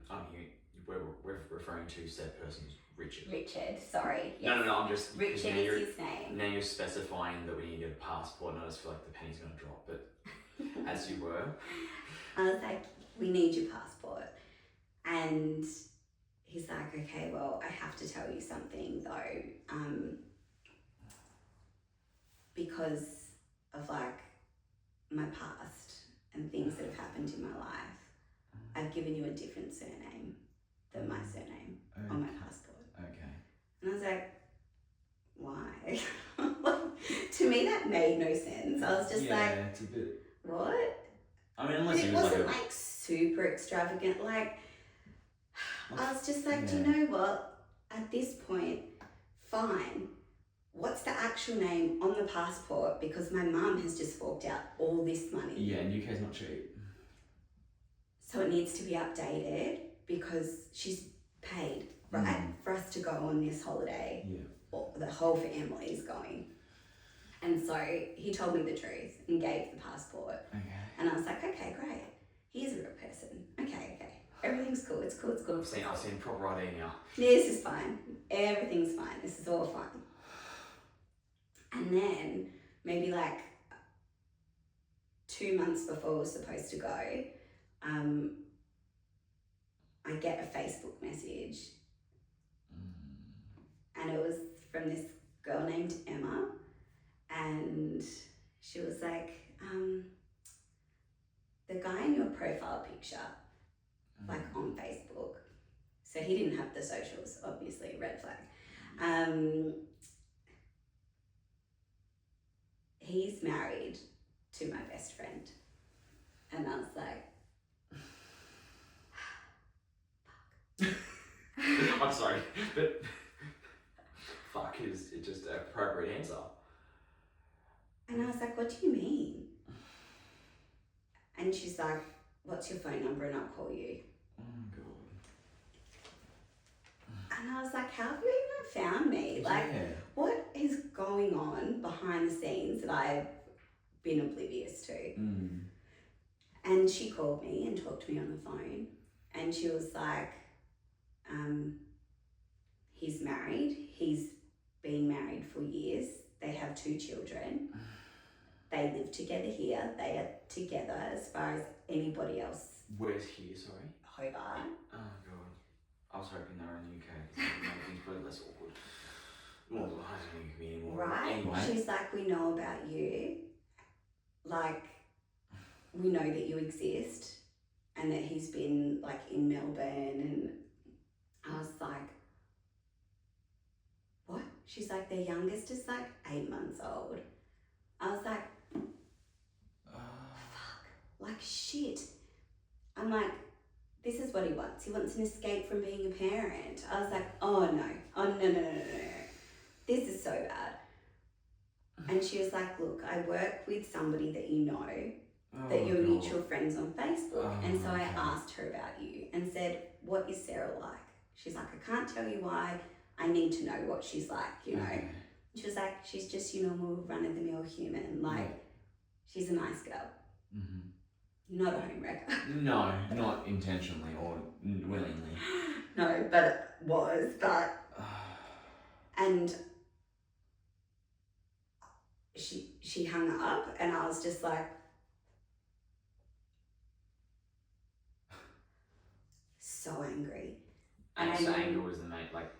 Speaker 1: I'm here. We're referring to said person as Richard.
Speaker 2: Richard, sorry.
Speaker 1: Yes. No. I'm just
Speaker 2: Richard is his name.
Speaker 1: Now you're specifying that we need to get a passport, and I just feel like the penny's gonna drop. But as you were,
Speaker 2: I was like, we need your passport, and he's like, okay, well, I have to tell you something though, because of like my past and things that have happened in my life, I've given you a different surname than my surname on my passport.
Speaker 1: Okay.
Speaker 2: And I was like, why? To me, that made no sense. I was just like,
Speaker 1: it's a bit.
Speaker 2: what?
Speaker 1: I mean, unless
Speaker 2: it wasn't like super extravagant. Like, I was just like, do you know what? At this point, fine. What's the actual name on the passport? Because my mum has just forked out all this money.
Speaker 1: Yeah, and UK's not cheap.
Speaker 2: So it needs to be updated because she's paid, right? For us to go on this holiday.
Speaker 1: Yeah.
Speaker 2: Or the whole family is going. And so he told me the truth and gave the passport.
Speaker 1: Okay.
Speaker 2: And I was like, okay, great. He's a real person. Okay. Everything's cool. It's cool.
Speaker 1: I've seen proper ID now.
Speaker 2: This is fine. Everything's fine. This is all fine. And then maybe like 2 months before we were supposed to go, I get a Facebook message. And it was from this girl named Emma. And she was like, the guy in your profile picture, like on Facebook, so he didn't have the socials, obviously, red flag. He's married to my best friend. And I was like,
Speaker 1: I'm sorry, but fuck is just an appropriate answer.
Speaker 2: And I was like, what do you mean? And she's like, what's your phone number and I'll call you.
Speaker 1: Oh my god.
Speaker 2: And I was like, how have you even found me? Like, what is going on behind the scenes that I've been oblivious to? And she called me and talked to me on the phone. And she was like, he's married. He's been married for years. They have 2 children. They live together here. They are together as far as anybody else.
Speaker 1: Where's here, sorry?
Speaker 2: Hobart.
Speaker 1: Oh god. I was hoping they were in the UK because it made things probably less awkward. Well, I don't think it could be anymore.
Speaker 2: Right?
Speaker 1: Anyway.
Speaker 2: She's like, we know about you. Like, we know that you exist and that he's been like in Melbourne. And I was like, what? She's like, their youngest is like 8 months old. I was like, fuck, like shit. I'm like, this is what he wants. He wants an escape from being a parent. I was like, oh no. This is so bad. And she was like, look, I work with somebody that you know, that you're mutual friends on Facebook. And so I asked her about you and said, what is Sarah like? She's like, I can't tell you why. I need to know what she's like, you know. She was like, she's just your normal run-of-the-mill human. Like, she's a nice girl. Not a homewrecker.
Speaker 1: No, not intentionally or willingly.
Speaker 2: No, but it was. But and she hung up, and I was just like, so angry.
Speaker 1: And so anger was the main, like.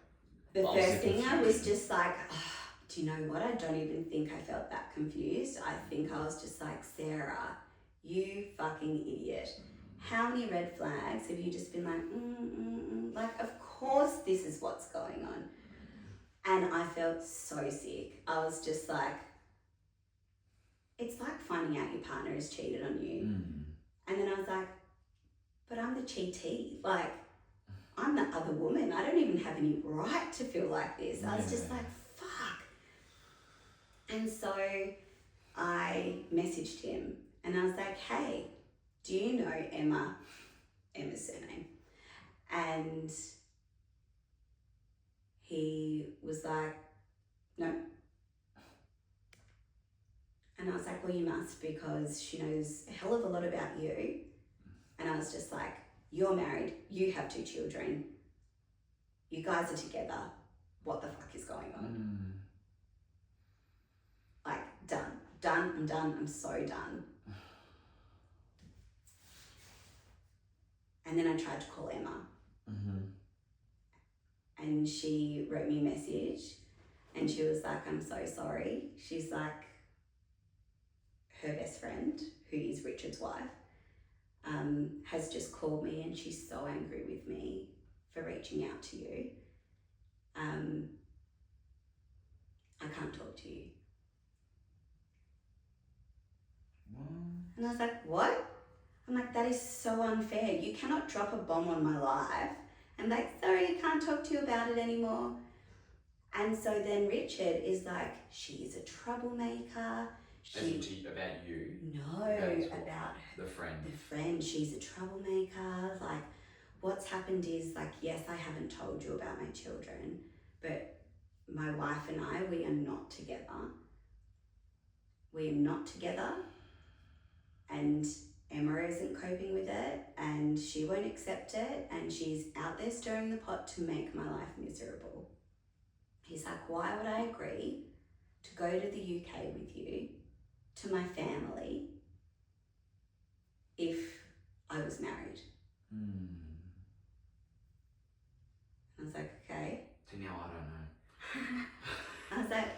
Speaker 2: The first thing I was just like, do you know what? I don't even think I felt that confused. I think I was just like, Sarah, you fucking idiot. How many red flags have you just been like, like, of course this is what's going on. And I felt so sick. I was just like, it's like finding out your partner has cheated on you. And then I was like, but I'm the cheatee. Like, I'm the other woman. I don't even have any right to feel like this. I was just like, fuck. And so I messaged him and I was like, hey, do you know Emma's surname? And he was like, no. And I was like, well, you must, because she knows a hell of a lot about you. And I was just like, you're married, you have 2 children, you guys are together, what the fuck is going on? Like, I'm done, I'm so done. And then I tried to call Emma. And she wrote me a message and she was like, I'm so sorry. She's like, her best friend, who is Richard's wife, has just called me and she's so angry with me for reaching out to you. I can't talk to you.
Speaker 1: What?
Speaker 2: And I was like, what? I'm like, that is so unfair. You cannot drop a bomb on my life and like, sorry, I can't talk to you about it anymore. And so then Richard is like, she's a troublemaker.
Speaker 1: About you?
Speaker 2: No, about
Speaker 1: the friend.
Speaker 2: The friend, she's a troublemaker. Like, what's happened is, like, yes, I haven't told you about my children, but my wife and I, we are not together. We are not together. And Emma isn't coping with it, and she won't accept it, and she's out there stirring the pot to make my life miserable. He's like, why would I agree to go to the UK with you, to my family, if I was married? I was like, okay.
Speaker 1: So now I don't know.
Speaker 2: I was like,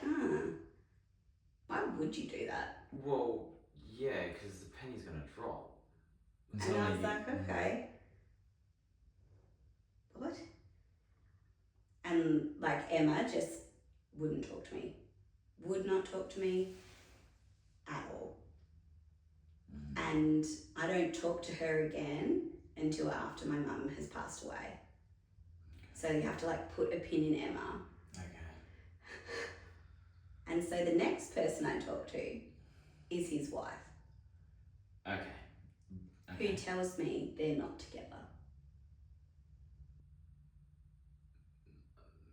Speaker 2: why would you do that?
Speaker 1: Well, yeah, because the penny's going to drop.
Speaker 2: And I was like, okay. What? And like Emma just wouldn't talk to me. Would not talk to me at all. And I don't talk to her again until after my mum has passed away. So you have to like put a pin in Emma.
Speaker 1: Okay.
Speaker 2: And so the next person I talk to is his wife.
Speaker 1: Okay.
Speaker 2: Who tells me they're not together.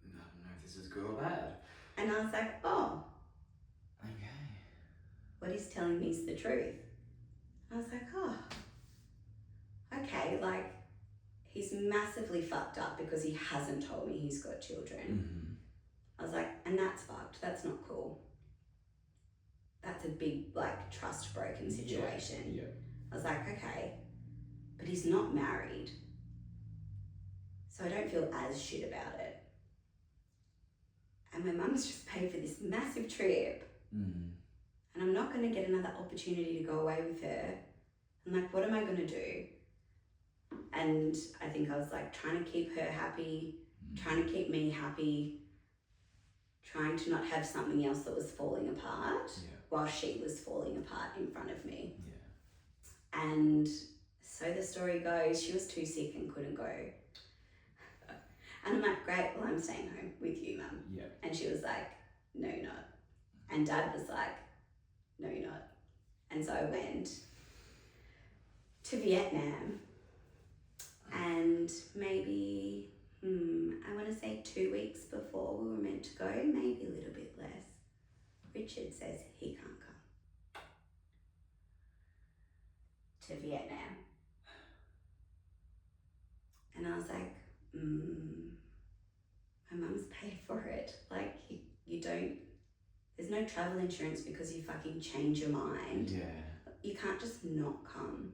Speaker 1: I don't know if this is good or bad.
Speaker 2: And I was like, oh.
Speaker 1: Okay.
Speaker 2: What he's telling me is the truth. I was like, oh. Okay, like, he's massively fucked up because he hasn't told me he's got children. I was like, and that's fucked. That's not cool. That's a big, like, trust broken situation.
Speaker 1: Yeah.
Speaker 2: I was like, okay, but he's not married. So I don't feel as shit about it. And my mum's just paid for this massive trip. And I'm not going to get another opportunity to go away with her. I'm like, what am I going to do? And I think I was like trying to keep her happy, trying to keep me happy, trying to not have something else that was falling apart while she was falling apart in front of me. And so the story goes, she was too sick and couldn't go. And I'm like, great, well, I'm staying home with you, Mum. And she was like, no, you're not. And Dad was like, no, you're not. And so I went to Vietnam, and maybe, I want to say 2 weeks before we were meant to go, maybe a little bit less, Richard says he can't come to Vietnam. And I was like, my mum's paid for it. Like, you don't, there's no travel insurance because you fucking change your mind. You can't just not come.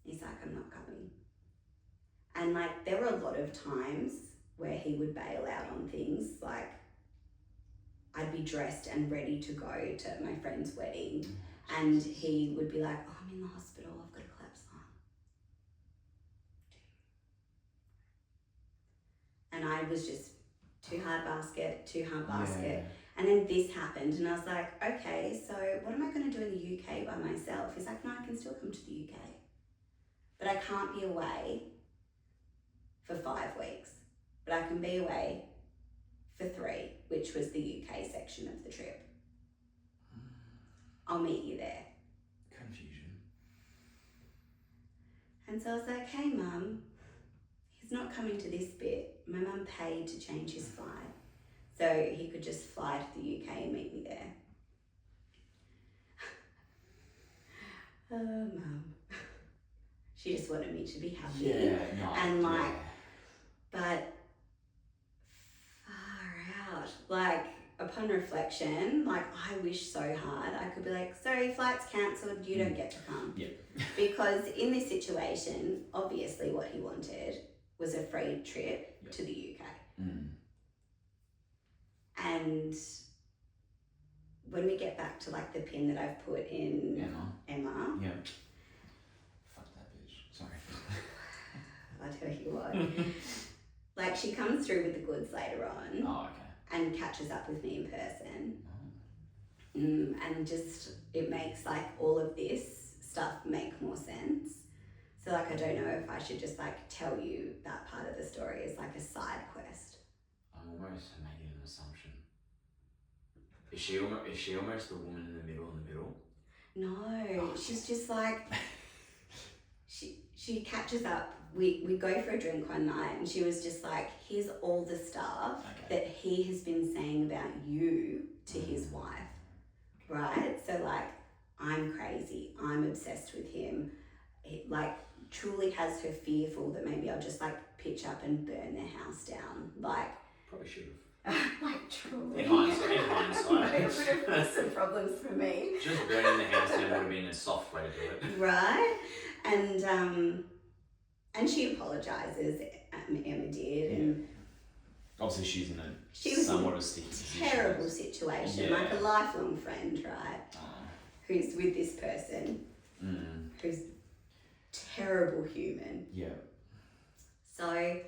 Speaker 2: He's like, I'm not coming. And like, there were a lot of times where he would bail out on things. Like, I'd be dressed and ready to go to my friend's wedding, and he would be like, oh, I'm in the hospital, I've got a collapsed lung. And I was just too hard basket. And then this happened, and I was like, okay, so what am I going to do in the UK by myself? He's like, no, I can still come to the UK. But I can't be away for 5 weeks. But I can be away for 3, which was the UK section of the trip. I'll meet you there.
Speaker 1: Confusion.
Speaker 2: And so I was like, hey, Mum, he's not coming to this bit. My mum paid to change his flight. So he could just fly to the UK and meet me there. Oh, Mum. She just wanted me to be happy.
Speaker 1: Yeah, no.
Speaker 2: And like,
Speaker 1: yeah.
Speaker 2: but far out. Like, upon reflection, like, I wish so hard I could be like, sorry, flight's cancelled, you don't get to come.
Speaker 1: Yeah.
Speaker 2: Because in this situation, obviously what he wanted was a free trip to the UK. And when we get back to like the pin that I've put in Emma.
Speaker 1: Yeah. Fuck that bitch. Sorry.
Speaker 2: I'll tell you what. Like, she comes through with the goods later on.
Speaker 1: Oh, okay.
Speaker 2: And catches up with me in person.
Speaker 1: Oh.
Speaker 2: And just, it makes like all of this stuff make more sense. So like, I don't know if I should just like tell you that part of the story as like a side quest.
Speaker 1: I'm almost making an assumption. Is she almost the woman in the middle?
Speaker 2: No, she's just like, she catches up. We go for a drink one night and she was just like, here's all the stuff that he has been saying about you to his wife, right? So like, I'm crazy, I'm obsessed with him. It like truly has her fearful that maybe I'll just like pitch up and burn their house down. Like,
Speaker 1: probably should have.
Speaker 2: like truly.
Speaker 1: In hindsight.
Speaker 2: It would have caused some problems for me.
Speaker 1: Just burning the house down would have been a soft way to do it.
Speaker 2: Right? And she apologises, Emma did, and
Speaker 1: obviously she's in a
Speaker 2: was
Speaker 1: somewhat of a sticky position.
Speaker 2: Terrible situation, like a lifelong friend, right? Who's with this person, who's terrible human.
Speaker 1: Yeah.
Speaker 2: So,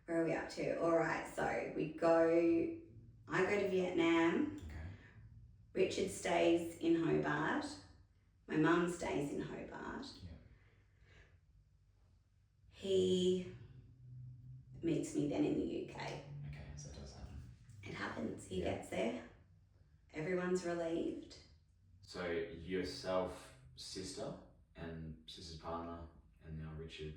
Speaker 2: where are we up to? All right, so I go to Vietnam.
Speaker 1: Okay.
Speaker 2: Richard stays in Hobart. My mum stays in Hobart.
Speaker 1: Yeah.
Speaker 2: He meets me then in the UK.
Speaker 1: Okay, so that does happen.
Speaker 2: It happens. He gets there. Everyone's relieved.
Speaker 1: So yourself, sister, and sister's partner, and now Richard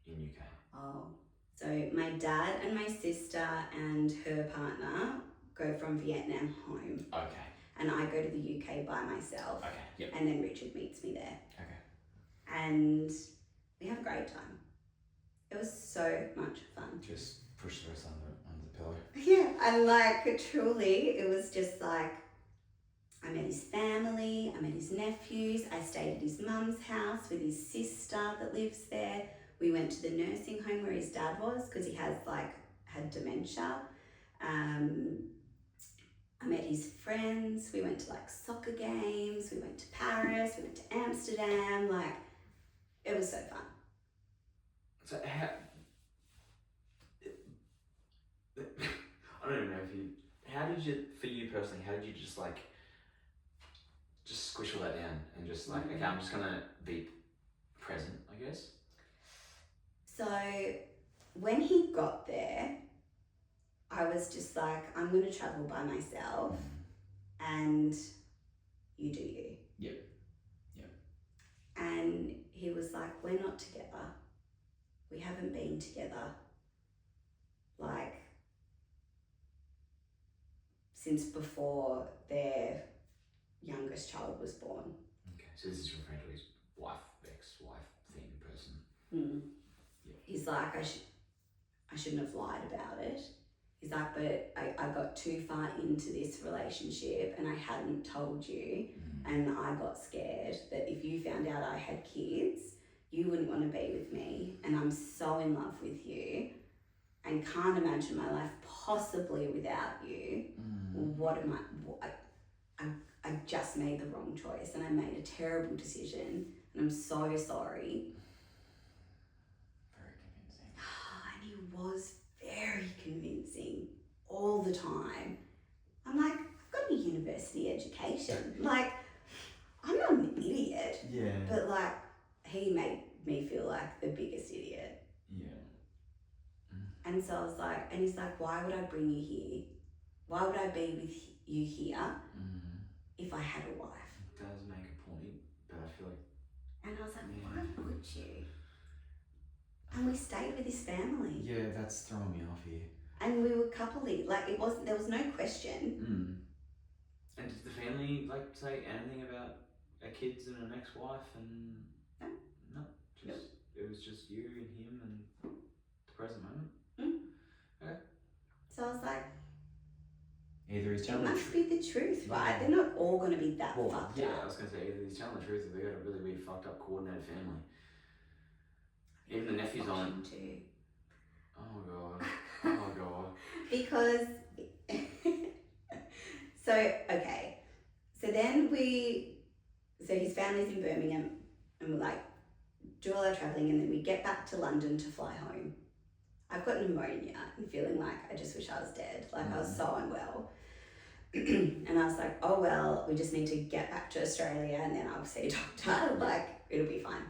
Speaker 1: in UK.
Speaker 2: Oh. So my dad and my sister and her partner go from Vietnam home.
Speaker 1: Okay.
Speaker 2: And I go to the UK by myself.
Speaker 1: Okay, yep.
Speaker 2: And then Richard meets me there.
Speaker 1: Okay.
Speaker 2: And we have a great time. It was so much fun.
Speaker 1: Just push the rest under the pillow.
Speaker 2: Yeah, and like truly, it was just like, I met his family, I met his nephews, I stayed at his mum's house with his sister that lives there. We went to the nursing home where his dad was because he had dementia. I met his friends, we went to like soccer games, we went to Paris, we went to Amsterdam, like it was so fun.
Speaker 1: So I don't even know for you personally, how did you just squish all that down and just like, okay, I'm just gonna be present, I guess?
Speaker 2: So when he got there, I was just like, I'm going to travel by myself and you do you.
Speaker 1: Yep. Yep.
Speaker 2: And he was like, we're not together. We haven't been together like since before their youngest child was born.
Speaker 1: Okay, so this is referring to his wife, ex-wife thing, person.
Speaker 2: Yep. He's like, I shouldn't have lied about it. He's like, but I got too far into this relationship and I hadn't told you, and I got scared that if you found out I had kids, you wouldn't want to be with me, and I'm so in love with you and can't imagine my life possibly without you. What am I just made the wrong choice and I made a terrible decision and I'm so sorry.
Speaker 1: Very convincing.
Speaker 2: And he was very convincing all the time. I'm like, I've got a university education. Like, I'm not an idiot.
Speaker 1: Yeah.
Speaker 2: But like, he made me feel like the biggest idiot.
Speaker 1: Yeah.
Speaker 2: And so I was like, and he's like, why would I bring you here? Why would I be with you here if I had a wife?
Speaker 1: It does make a point, but I feel like...
Speaker 2: And I was like, why would you? And we stayed with his family.
Speaker 1: Yeah, that's throwing me off here.
Speaker 2: And we were coupley. Like there was no question.
Speaker 1: And did the family like say anything about a kids and an ex-wife and
Speaker 2: No.
Speaker 1: no, just
Speaker 2: Nope.
Speaker 1: it was just you and him and the present moment. Okay.
Speaker 2: So I was like,
Speaker 1: Either he's
Speaker 2: it
Speaker 1: telling
Speaker 2: must be the truth, right? They're not all going to be that fucked
Speaker 1: I
Speaker 2: up.
Speaker 1: was gonna say either he's telling the truth or they got a really weird, fucked up, coordinated family. Even the nephew's on.
Speaker 2: Too.
Speaker 1: Oh god. Oh god.
Speaker 2: Because so okay, so then so his family's in Birmingham, and we like do all our travelling, and then we get back to London to fly home. I've got pneumonia and feeling like I just wish I was dead. Like I was so unwell. And I was like, oh well, we just need to get back to Australia and then I'll see a doctor. Like it'll be fine.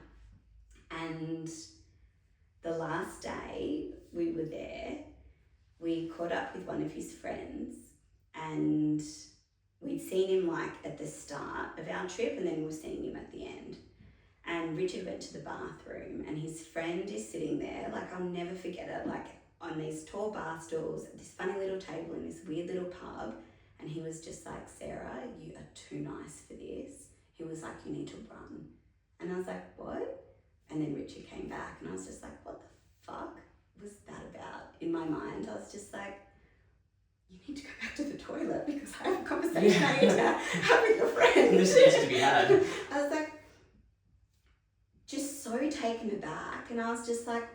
Speaker 2: And the last day we were there, we caught up with one of his friends, and we'd seen him like at the start of our trip, and then we were seeing him at the end. And Richard went to the bathroom, and his friend is sitting there, like I'll never forget it, like on these tall bar stools at this funny little table in this weird little pub. And he was just like, Sarah, you are too nice for this. He was like, you need to run. And I was like, what? And then Richard came back, and I was just like, what the fuck was that about? In my mind, I was just like, you need to go back to the toilet because I have a conversation I need to have with your friend.
Speaker 1: This needs to be had.
Speaker 2: I was like, just so taken aback, and I was just like,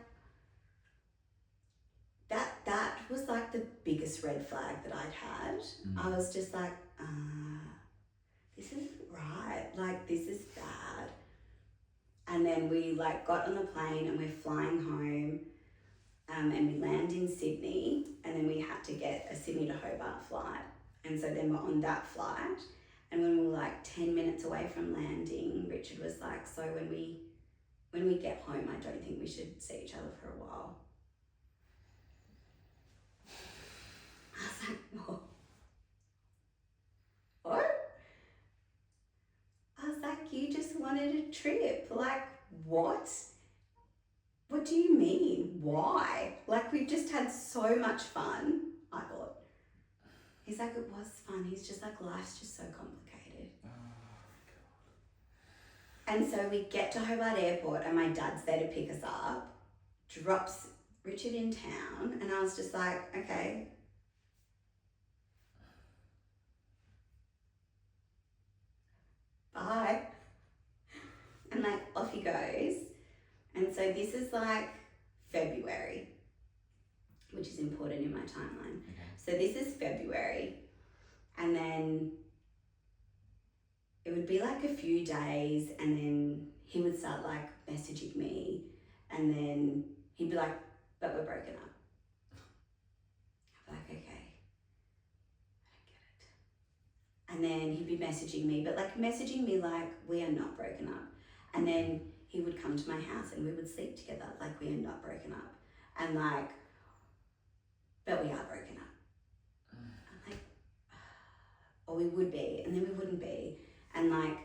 Speaker 2: that was like the biggest red flag that I'd had. I was just like, this isn't right. Like this is bad. And then we like got on the plane and we're flying home, and we land in Sydney, and then we had to get a Sydney to Hobart flight. And so then we're on that flight, and when we were like 10 minutes away from landing, Richard was like, so when we get home, I don't think we should see each other for a while. I was like, what? I was like, you just wanted a trip. Like, what? What do you mean? Why? Like, we've just had so much fun, I thought. He's like, it was fun. He's just like, life's just so complicated.
Speaker 1: Oh, God.
Speaker 2: And so we get to Hobart Airport, and my dad's there to pick us up, drops Richard in town, and I was just like, okay. Bye. And like off he goes. And so this is like February, which is important in my timeline.
Speaker 1: Okay.
Speaker 2: So this is February, and then it would be like a few days, and then he would start like messaging me, and then he'd be like, but we're broken up. I'd be like, okay. And then he'd be messaging me, but like messaging me like, we are not broken up. And then he would come to my house and we would sleep together like we are not broken up. And like, but we are broken up. I'm like, or we would be, and then we wouldn't be. And like,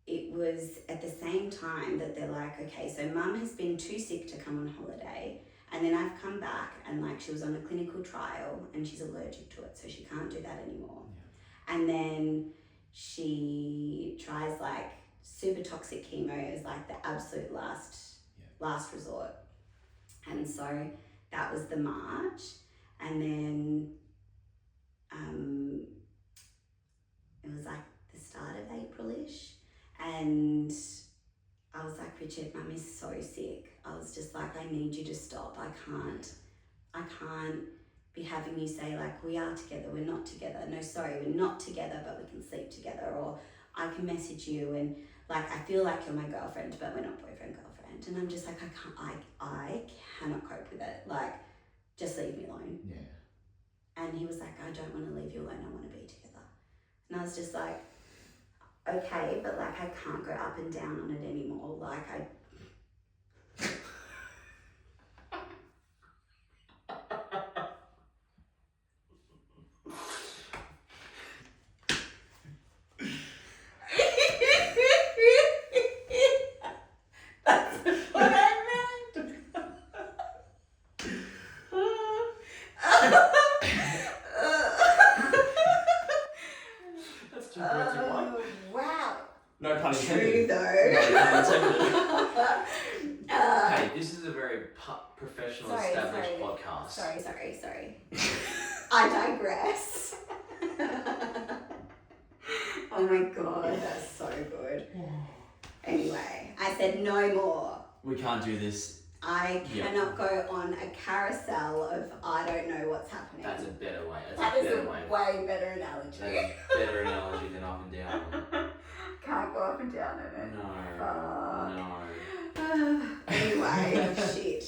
Speaker 2: it was at the same time that they're like, okay, so mum has been too sick to come on holiday. And then I've come back, and like she was on a clinical trial and she's allergic to it, so she can't do that anymore. Yeah. And then she tries like super toxic chemo as like the absolute last resort. And so that was the March, and then it was like the start of April-ish, and I was like, Richard, mum is so sick. I was just like, I need you to stop. I can't be having you say like, we are together, we're not together. No, sorry, we're not together, but we can sleep together. Or I can message you and like, I feel like you're my girlfriend, but we're not boyfriend, girlfriend. And I'm just like, I cannot cope with it. Like, just leave me alone.
Speaker 1: Yeah.
Speaker 2: And he was like, I don't want to leave you alone. I want to be together. And I was just like, okay, but like I can't go up and down on it anymore. Like that's what I meant.
Speaker 1: That's too good to one.
Speaker 2: Wow.
Speaker 1: No pun
Speaker 2: True
Speaker 1: intended.
Speaker 2: though.
Speaker 1: No pun intended. Hey, this is a very professional, established podcast.
Speaker 2: Sorry. I digress. Oh my god, that's so good. Anyway, I said no more.
Speaker 1: We can't do this.
Speaker 2: I cannot go on a carousel of I don't know what's happening.
Speaker 1: That's a better way.
Speaker 2: That is a way better analogy.
Speaker 1: That's a better analogy than up and down.
Speaker 2: Can't go up and down in it.
Speaker 1: No.
Speaker 2: Anyway, shit.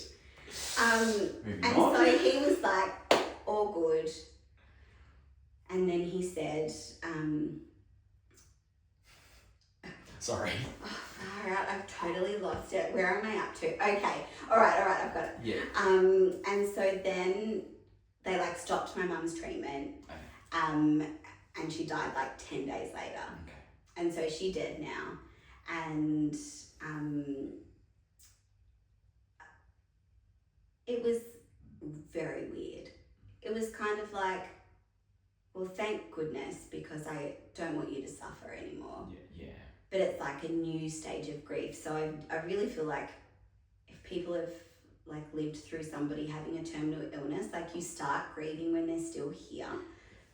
Speaker 1: Moving
Speaker 2: And
Speaker 1: on.
Speaker 2: so he was like, all good. And then he said,
Speaker 1: Sorry.
Speaker 2: oh, far out, I've totally lost it. Where am I up to? Okay. All right, I've got it.
Speaker 1: Yeah.
Speaker 2: And so then they like stopped my mum's treatment.
Speaker 1: Okay.
Speaker 2: And she died like 10 days later.
Speaker 1: Okay.
Speaker 2: And so she dead now. And it was very weird. It was kind of like, well, thank goodness, because I don't want you to suffer anymore.
Speaker 1: Yeah.
Speaker 2: But it's like a new stage of grief. So I really feel like if people have like lived through somebody having a terminal illness, like you start grieving when they're still here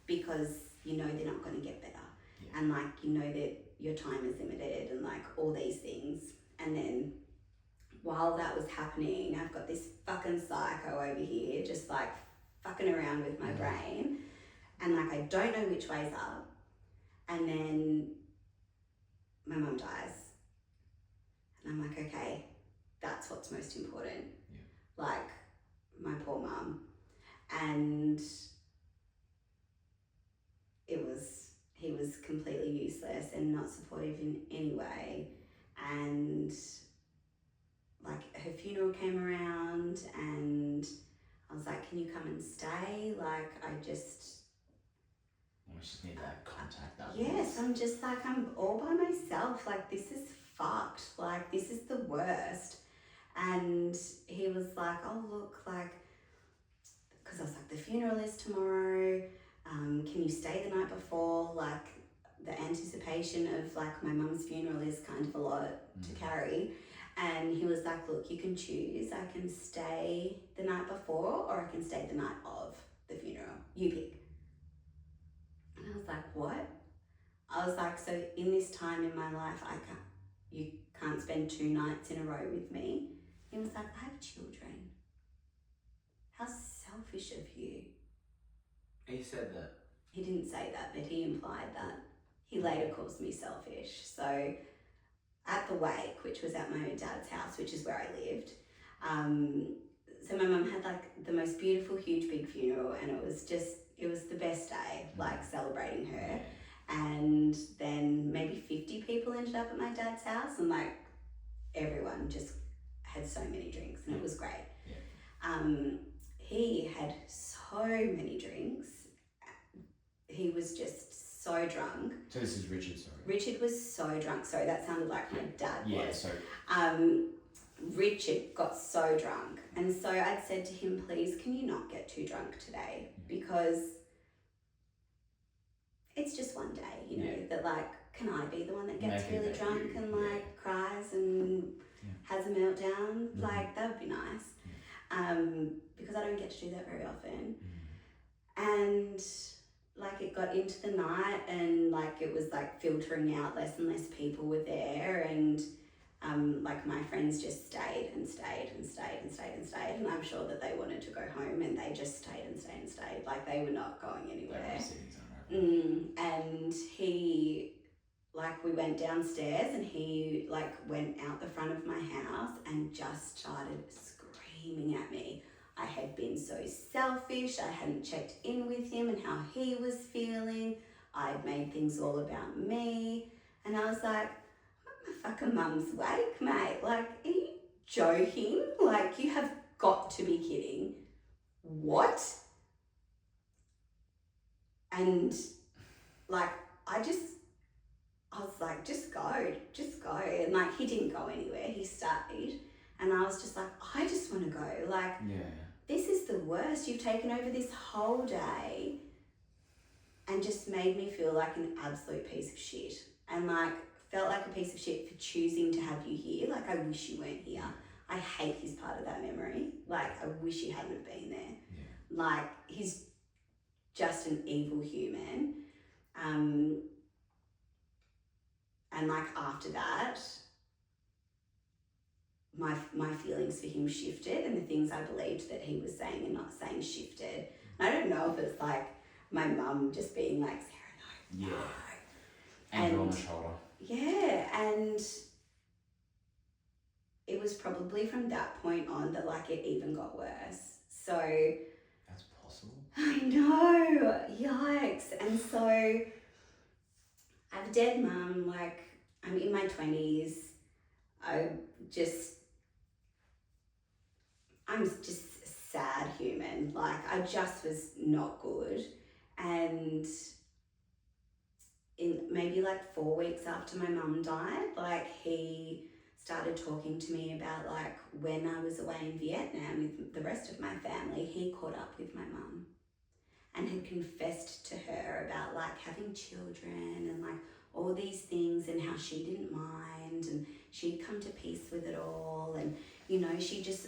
Speaker 2: because you know they're not going to get better.
Speaker 1: Yeah.
Speaker 2: And like you know that your time is limited and like all these things. And then while that was happening, I've got this fucking psycho over here just like fucking around with my brain. And like I don't know which way's up. And then my mum dies. And I'm like, okay, that's what's most important.
Speaker 1: Yeah.
Speaker 2: Like my poor mum. And he was completely useless and not supportive in any way. And like her funeral came around and I was like, can you come and stay? Like I just
Speaker 1: need that contact.
Speaker 2: Yes, I'm just like, I'm all by myself. Like, this is fucked. Like, this is the worst. And he was like, oh, look, like, because I was like, the funeral is tomorrow. Can you stay the night before? Like, the anticipation of, like, my mum's funeral is kind of a lot to carry. And he was like, look, you can choose. I can stay the night before or I can stay the night of the funeral. You pick. And I was like, what? I was like, so in this time in my life, you can't spend 2 nights in a row with me. He was like, I have children. How selfish of you.
Speaker 1: He said that.
Speaker 2: He didn't say that, but he implied that. He later calls me selfish. So at the wake, which was at my dad's house, which is where I lived, so my mum had like the most beautiful, huge, big funeral, and it was the best day, like celebrating her. And then maybe 50 people ended up at my dad's house, and like everyone just had so many drinks, and it was great.
Speaker 1: Yeah.
Speaker 2: He had so many drinks. He was just so drunk.
Speaker 1: So this is Richard, sorry.
Speaker 2: Richard was so drunk. Sorry, that sounded like my dad was.
Speaker 1: Yeah, so.
Speaker 2: Richard got so drunk, and so I'd said to him, please, can you not get too drunk today? Because it's just one day, you know, that like, can I be the one that gets really drunk and like cries and has a meltdown? Like, that would be nice. Because I don't get to do that very often. And like it got into the night and like it was like filtering out, less and less people were there, and like my friends just stayed and stayed and stayed and stayed and stayed, and I'm sure that they wanted to go home and they just stayed and stayed and stayed, like they were not going anywhere. And he, like, we went downstairs and he like went out the front of my house and just started screaming at me. I had been so selfish, I hadn't checked in with him and how he was feeling. I'd made things all about me. And I was like, my fucking mum's wake, mate. Like, are you joking? Like, you have got to be kidding. What? And like, I was like, just go. And like, he didn't go anywhere. He stayed. And I was just like, I just want to go. Like, this is the worst. You've taken over this whole day and just made me feel like an absolute piece of shit. And like, felt like a piece of shit for choosing to have you here. Like, I wish you weren't here. I hate he's part of that memory. Like, I wish he hadn't have been there.
Speaker 1: Yeah.
Speaker 2: Like, he's just an evil human. And like after that, my feelings for him shifted, and the things I believed that he was saying and not saying shifted. And I don't know if it's like my mum just being like, Sarah, no.
Speaker 1: Yeah.
Speaker 2: No.
Speaker 1: And on the shoulder.
Speaker 2: Yeah, and it was probably from that point on that like it even got worse. So
Speaker 1: that's possible.
Speaker 2: I know, yikes. And so I have a dead mum, like I'm in my 20s. I'm just a sad human. Like I just was not good. And in maybe like 4 weeks after my mum died, like he started talking to me about like when I was away in Vietnam with the rest of my family, he caught up with my mum and had confessed to her about like having children and like all these things and how she didn't mind and she'd come to peace with it all, and you know, she just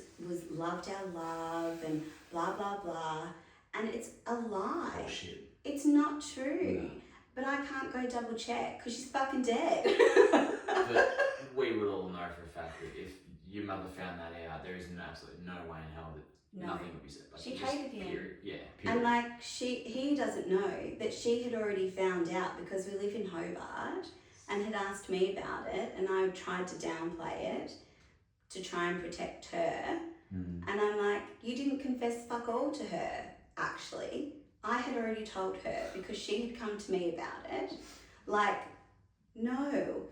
Speaker 2: loved our love and blah blah blah. And it's a lie.
Speaker 1: Oh shit.
Speaker 2: It's not true.
Speaker 1: No.
Speaker 2: But I can't go double check because she's fucking dead.
Speaker 1: But we would all know for a fact that if your mother found that out, there is absolutely no way in hell that nothing would be said. Like,
Speaker 2: She
Speaker 1: just
Speaker 2: hated him.
Speaker 1: Period. Yeah. Period.
Speaker 2: And like he doesn't know that she had already found out because we live in Hobart and had asked me about it, and I tried to downplay it to try and protect her. And I'm like, you didn't confess fuck all to her, actually. I had already told her because she had come to me about it. Like, no.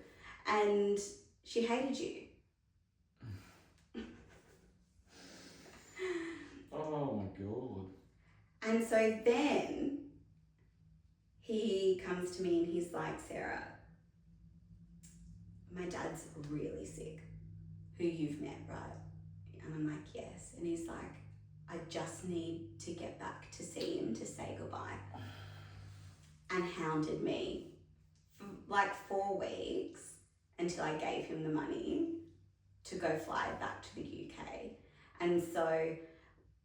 Speaker 2: And she hated you.
Speaker 1: Oh my god.
Speaker 2: And so then he comes to me and he's like, Sarah, my dad's really sick, who you've met, right? And I'm like, yes. And he's like, I just need to get back to see him to say goodbye. And hounded me for like 4 weeks until I gave him the money to go fly back to the UK. And so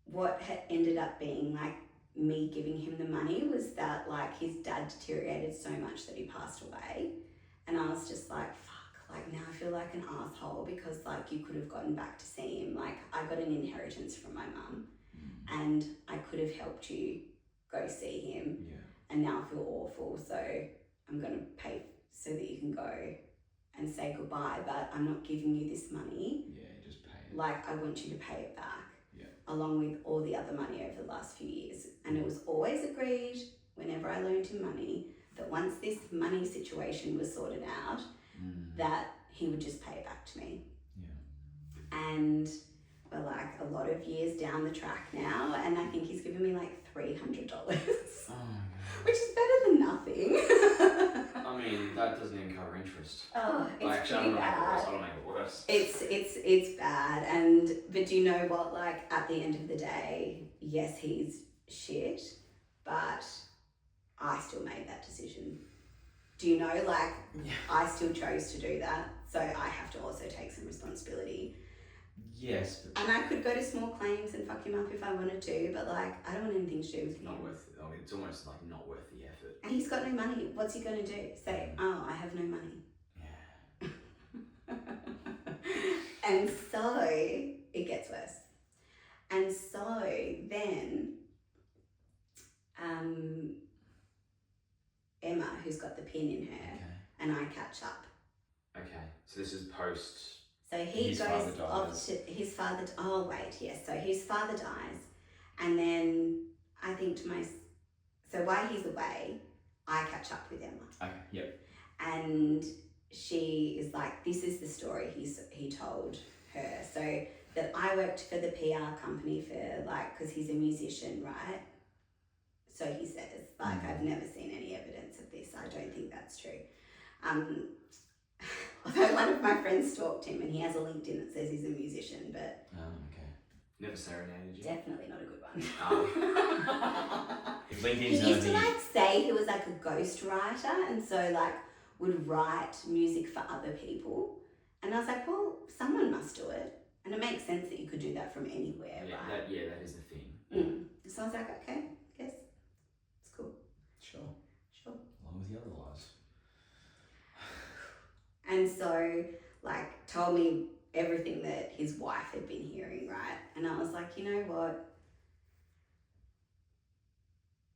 Speaker 2: what had ended up being like me giving him the money was that like his dad deteriorated so much that he passed away. And I was just like, fuck, like now I feel like an asshole because like you could have gotten back to see him. Like I got an inheritance from my mum and I could have helped you go see him.
Speaker 1: Yeah.
Speaker 2: And now I feel awful, so I'm going to pay so that you can go and say goodbye, but I'm not giving you this money.
Speaker 1: Yeah, just pay it.
Speaker 2: Like I want you to pay it back.
Speaker 1: Yeah.
Speaker 2: Along with all the other money over the last few years. And it was always agreed whenever I loaned him money that once this money situation was sorted out, that he would just pay it back to me.
Speaker 1: Yeah.
Speaker 2: And we're like a lot of years down the track now, and I think he's given me like $300.
Speaker 1: Oh my god.
Speaker 2: Which is better than nothing.
Speaker 1: I mean, that doesn't even cover interest.
Speaker 2: Oh, it's
Speaker 1: Actually,
Speaker 2: pretty
Speaker 1: I
Speaker 2: bad.
Speaker 1: don't make it worse.
Speaker 2: It's bad, but do you know what? Like at the end of the day, yes, he's shit, but I still made that decision. Do you know? Like I still chose to do that, so I have to also take some responsibility.
Speaker 1: Yes, but
Speaker 2: And I could go to small claims and fuck him up if I wanted to, but like I don't want anything to do with
Speaker 1: it's
Speaker 2: him.
Speaker 1: not worth it. I mean, it's almost like not worth the effort.
Speaker 2: And he's got no money. What's he going to do? Say, oh, I have no money.
Speaker 1: Yeah.
Speaker 2: And so it gets worse. And so then Emma, who's got the pin in her,
Speaker 1: Okay.
Speaker 2: and I catch up.
Speaker 1: Okay. So this is post.
Speaker 2: So he
Speaker 1: His
Speaker 2: goes
Speaker 1: father
Speaker 2: off
Speaker 1: dies.
Speaker 2: to his father. Oh wait, yes. So his father dies, and then I think to myself. So while he's away, I catch up with Emma.
Speaker 1: Okay. Yep.
Speaker 2: And she is like, this is the story he told her. So that I worked for the PR company for like, because he's a musician, right? So he says, like, I've never seen any evidence of this. I don't think that's true. Although one of my friends stalked him and he has a LinkedIn that says he's a musician, but
Speaker 1: Okay. Never serenaded you.
Speaker 2: definitely not a good one.
Speaker 1: LinkedIn's
Speaker 2: He
Speaker 1: no
Speaker 2: used to
Speaker 1: thing.
Speaker 2: like say he was like a ghost writer, and so like would write music for other people. And I was like, well, someone must do it, and it makes sense that you could do that from anywhere,
Speaker 1: Yeah,
Speaker 2: right?
Speaker 1: that is the thing.
Speaker 2: So I was like, okay, guess it's cool.
Speaker 1: Sure. Along with the other lies.
Speaker 2: And so, like, told me everything that his wife had been hearing, right? And I was like, you know what?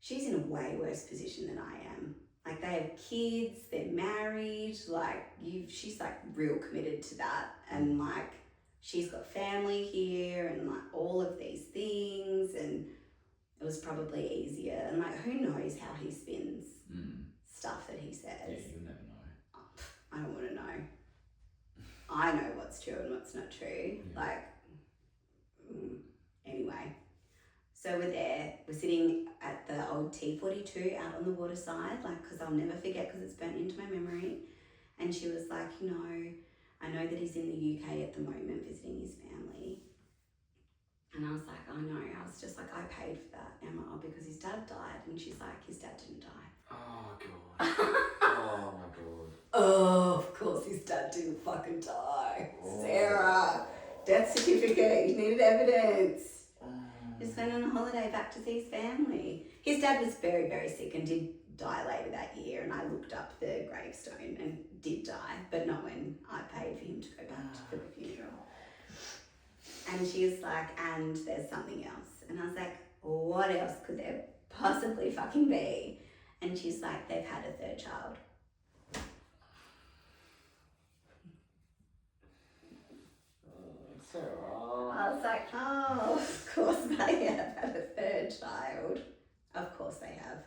Speaker 2: She's in a way worse position than I am. Like, they have kids, they're married, like, she's like real committed to that. And like, she's got family here and like all of these things. And it was probably easier. And like, who knows how he spins stuff that he says.
Speaker 1: Yeah, you'll never know.
Speaker 2: I don't want to know. I know what's true and what's not true.
Speaker 1: Yeah.
Speaker 2: Like, anyway. So we're there. We're sitting at the old T42 out on the waterside, like, because I'll never forget because it's burnt into my memory. And she was like, you know, I know that he's in the UK at the moment visiting his family. And I was like, I know. I was just like, I paid for that, Emma, because his dad died. And she's like, his dad didn't die.
Speaker 1: Oh, God. Oh, my God.
Speaker 2: Oh, of course his dad didn't fucking die.
Speaker 1: Oh.
Speaker 2: Sarah, death certificate, you needed evidence. Just went on a holiday back to see his family. His dad was very, very sick and did die later that year, and I looked up the gravestone and did die, but not when I paid for him to go back for the funeral. And she was like, and there's something else. And I was like, what else could there possibly fucking be? And she's like, they've had a third child. I was like, oh, of course they have had a third child. Of course they have.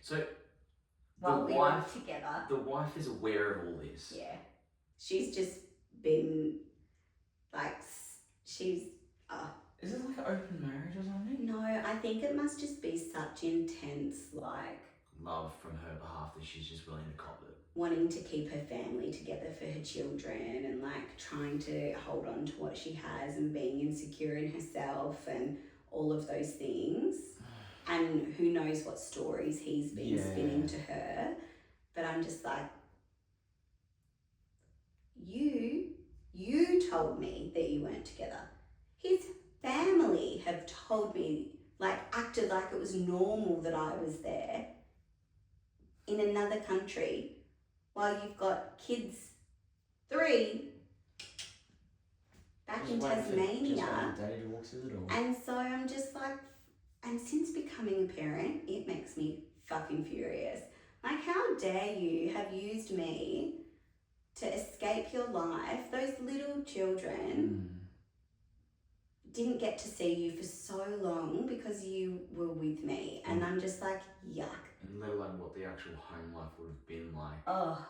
Speaker 1: So,
Speaker 2: While we were together.
Speaker 1: The wife is aware of all this.
Speaker 2: Yeah. She's just been, like, she's...
Speaker 1: Is it like an open marriage or something?
Speaker 2: No, I think it must just be such intense, like...
Speaker 1: love from her behalf that she's just willing to cop it.
Speaker 2: Wanting to keep her family together for her children and like trying to hold on to what she has and being insecure in herself and all of those things. And who knows what stories he's been spinning to her. But I'm just like, you told me that you weren't together. His family have told me, like, acted like it was normal that I was there in another country while you've got kids, 3, back in Tasmania.
Speaker 1: Daddy to walk through the door.
Speaker 2: And so I'm just like, and since becoming a parent, it makes me fucking furious. Like, how dare you have used me to escape your life? Those little children didn't get to see you for so long because you were with me. And I'm just like, yuck.
Speaker 1: And let alone what the actual home life would have been like.
Speaker 2: Oh,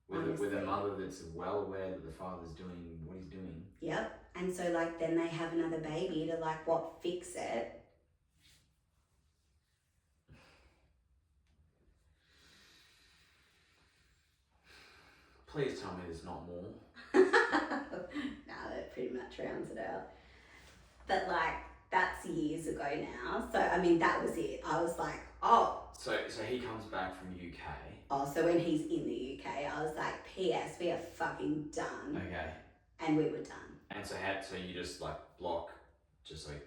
Speaker 1: with a mother that's well aware that the father's doing what he's doing.
Speaker 2: Yep. And so, like, then they have another baby to, like, fix it.
Speaker 1: Please tell me there's not more.
Speaker 2: No, that pretty much rounds it out. But, like, that's years ago now. So, I mean, that was it. I was like, oh.
Speaker 1: So he comes back from UK.
Speaker 2: Oh, so when he's in the UK, I was like, P.S., we are fucking done.
Speaker 1: Okay.
Speaker 2: And we were done.
Speaker 1: And so you just, like, block, just like,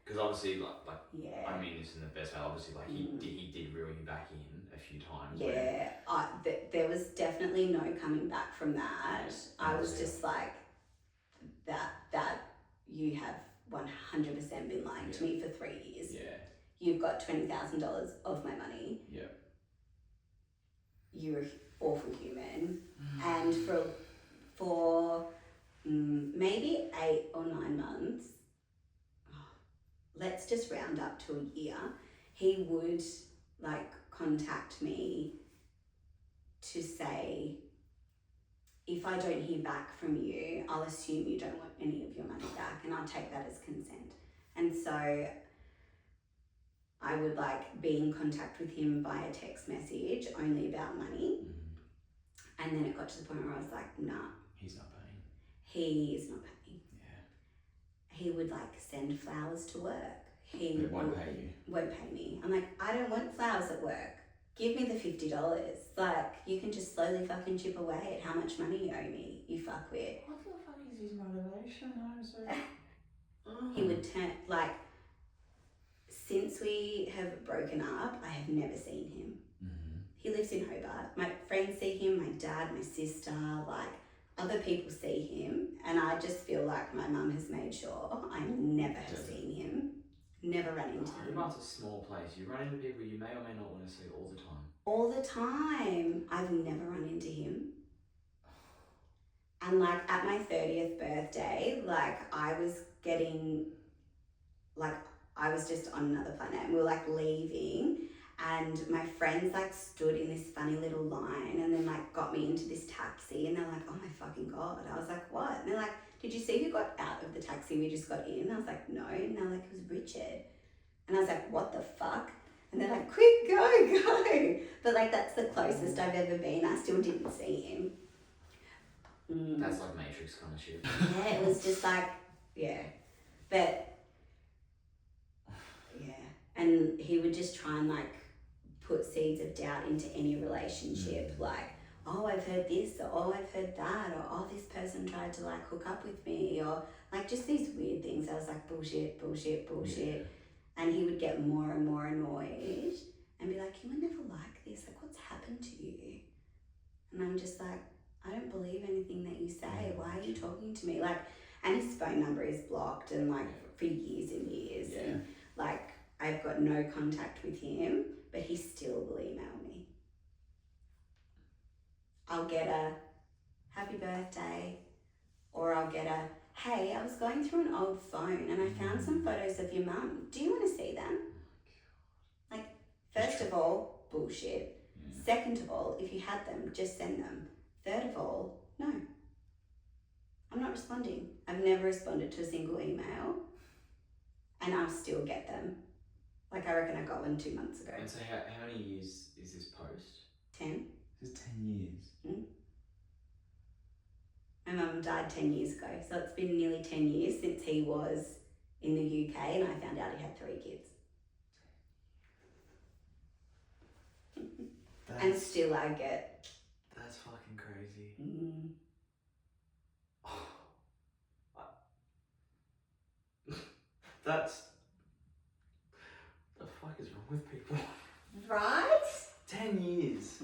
Speaker 1: because obviously, like,
Speaker 2: yeah.
Speaker 1: I mean this in the best way, obviously, like, he did reel you back in a few times.
Speaker 2: Yeah, there was definitely no coming back from that. Yes. I was just like, that you have 100% been lying to me for 3 years.
Speaker 1: Yeah.
Speaker 2: You've got $20,000 of my money.
Speaker 1: Yeah.
Speaker 2: You're an awful human. And for maybe 8 or 9 months, let's just round up to a year, he would, like, contact me to say, if I don't hear back from you, I'll assume you don't want any of your money back, and I'll take that as consent. And so I would, like, be in contact with him via text message only about money. And then it got to the point where I was like, nah.
Speaker 1: He's not paying.
Speaker 2: He is not paying.
Speaker 1: Yeah.
Speaker 2: He would, like, send flowers to work. he
Speaker 1: won't pay you.
Speaker 2: Won't pay me. I'm like, I don't want flowers at work. Give me the $50. Like, you can just slowly fucking chip away at how much money you owe me, you fuckwit.
Speaker 1: What the fuck is his motivation? I'm so...
Speaker 2: He would turn, like, since we have broken up, I have never seen him.
Speaker 1: Mm-hmm.
Speaker 2: He lives in Hobart. My friends see him, my dad, my sister, like, other people see him, and I just feel like my mum has made sure I never have seen him, never run into him.
Speaker 1: Hobart's a small place. You run into people you may or may not want to see all the time.
Speaker 2: All the time. I've never run into him. And like at my 30th birthday, like I was just on another planet, and we were like leaving, and my friends like stood in this funny little line and then like got me into this taxi, and they're like, oh my fucking God. I was like, what? And they're like, did you see who got out of the taxi we just got in? And I was like, no. And they're like, it was Richard. And I was like, what the fuck? And they're like, quick, go. But like that's the closest I've ever been. I still didn't see him.
Speaker 1: That's like Matrix kind of shit.
Speaker 2: Yeah, it was just like, yeah. But yeah. And he would just try and like put seeds of doubt into any relationship. Like, oh, I've heard this, or oh, I've heard that, or oh, this person tried to like hook up with me, or like just these weird things. I was like, bullshit.
Speaker 1: Yeah.
Speaker 2: And he would get more and more annoyed and be like, you were never like this. Like, what's happened to you? And I'm just like, I don't believe anything that you say. Why are you talking to me? Like, and his phone number is blocked, and like for years and years.
Speaker 1: Yeah.
Speaker 2: And like, I've got no contact with him, but he still will email me. I'll get a happy birthday, or I'll get a, hey, I was going through an old phone and I found some photos of your mum. Do you want to see them? Like, first of all, bullshit.
Speaker 1: Yeah.
Speaker 2: Second of all, if you had them, just send them. Third of all, no. I'm not responding. I've never responded to a single email, and I'll still get them. Like, I reckon I got one 2 months ago.
Speaker 1: And so how many years is this post?
Speaker 2: 10.
Speaker 1: This is 10 years.
Speaker 2: My mum died 10 years ago, so it's been nearly 10 years since he was in the UK, and I found out he had 3 kids. And still I get...
Speaker 1: That's fucking crazy. That's... The fuck is wrong with people?
Speaker 2: Right?
Speaker 1: 10 years.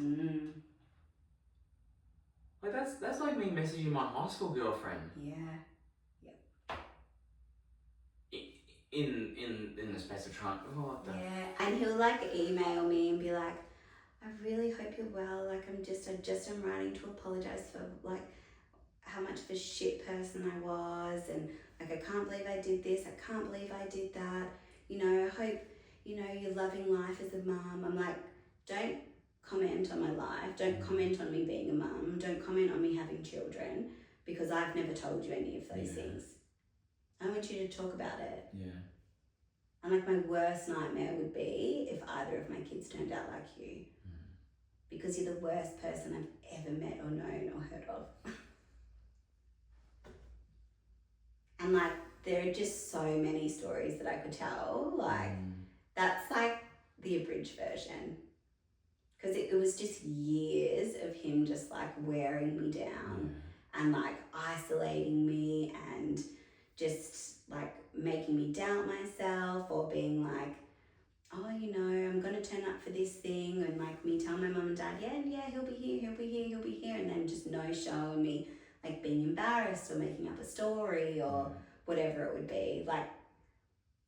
Speaker 1: Like that's like me messaging my high school girlfriend.
Speaker 2: Yeah.
Speaker 1: In the space of trying. Oh, what the?
Speaker 2: Yeah, and he'll like email me and be like, I really hope you're well. Like I just am writing to apologize for like how much of a shit person I was, and like I can't believe I did this. I can't believe I did that. You know, I hope you're loving life as a mum. I'm like, don't comment on my life. Don't comment on me being a mum. Don't comment on me having children, because I've never told you any of those things. I want you to talk about it.
Speaker 1: Yeah.
Speaker 2: And like my worst nightmare would be if either of my kids turned out like you. Because you're the worst person I've ever met or known or heard of. And like there are just so many stories that I could tell. Like that's like the abridged version. Because it was just years of him just like wearing me down and like isolating me and just like making me doubt myself, or being like, oh, I'm going to turn up for this thing, and like me tell my mum and dad, yeah, he'll be here, and then just no show, and me like being embarrassed or making up a story or whatever it would be. Like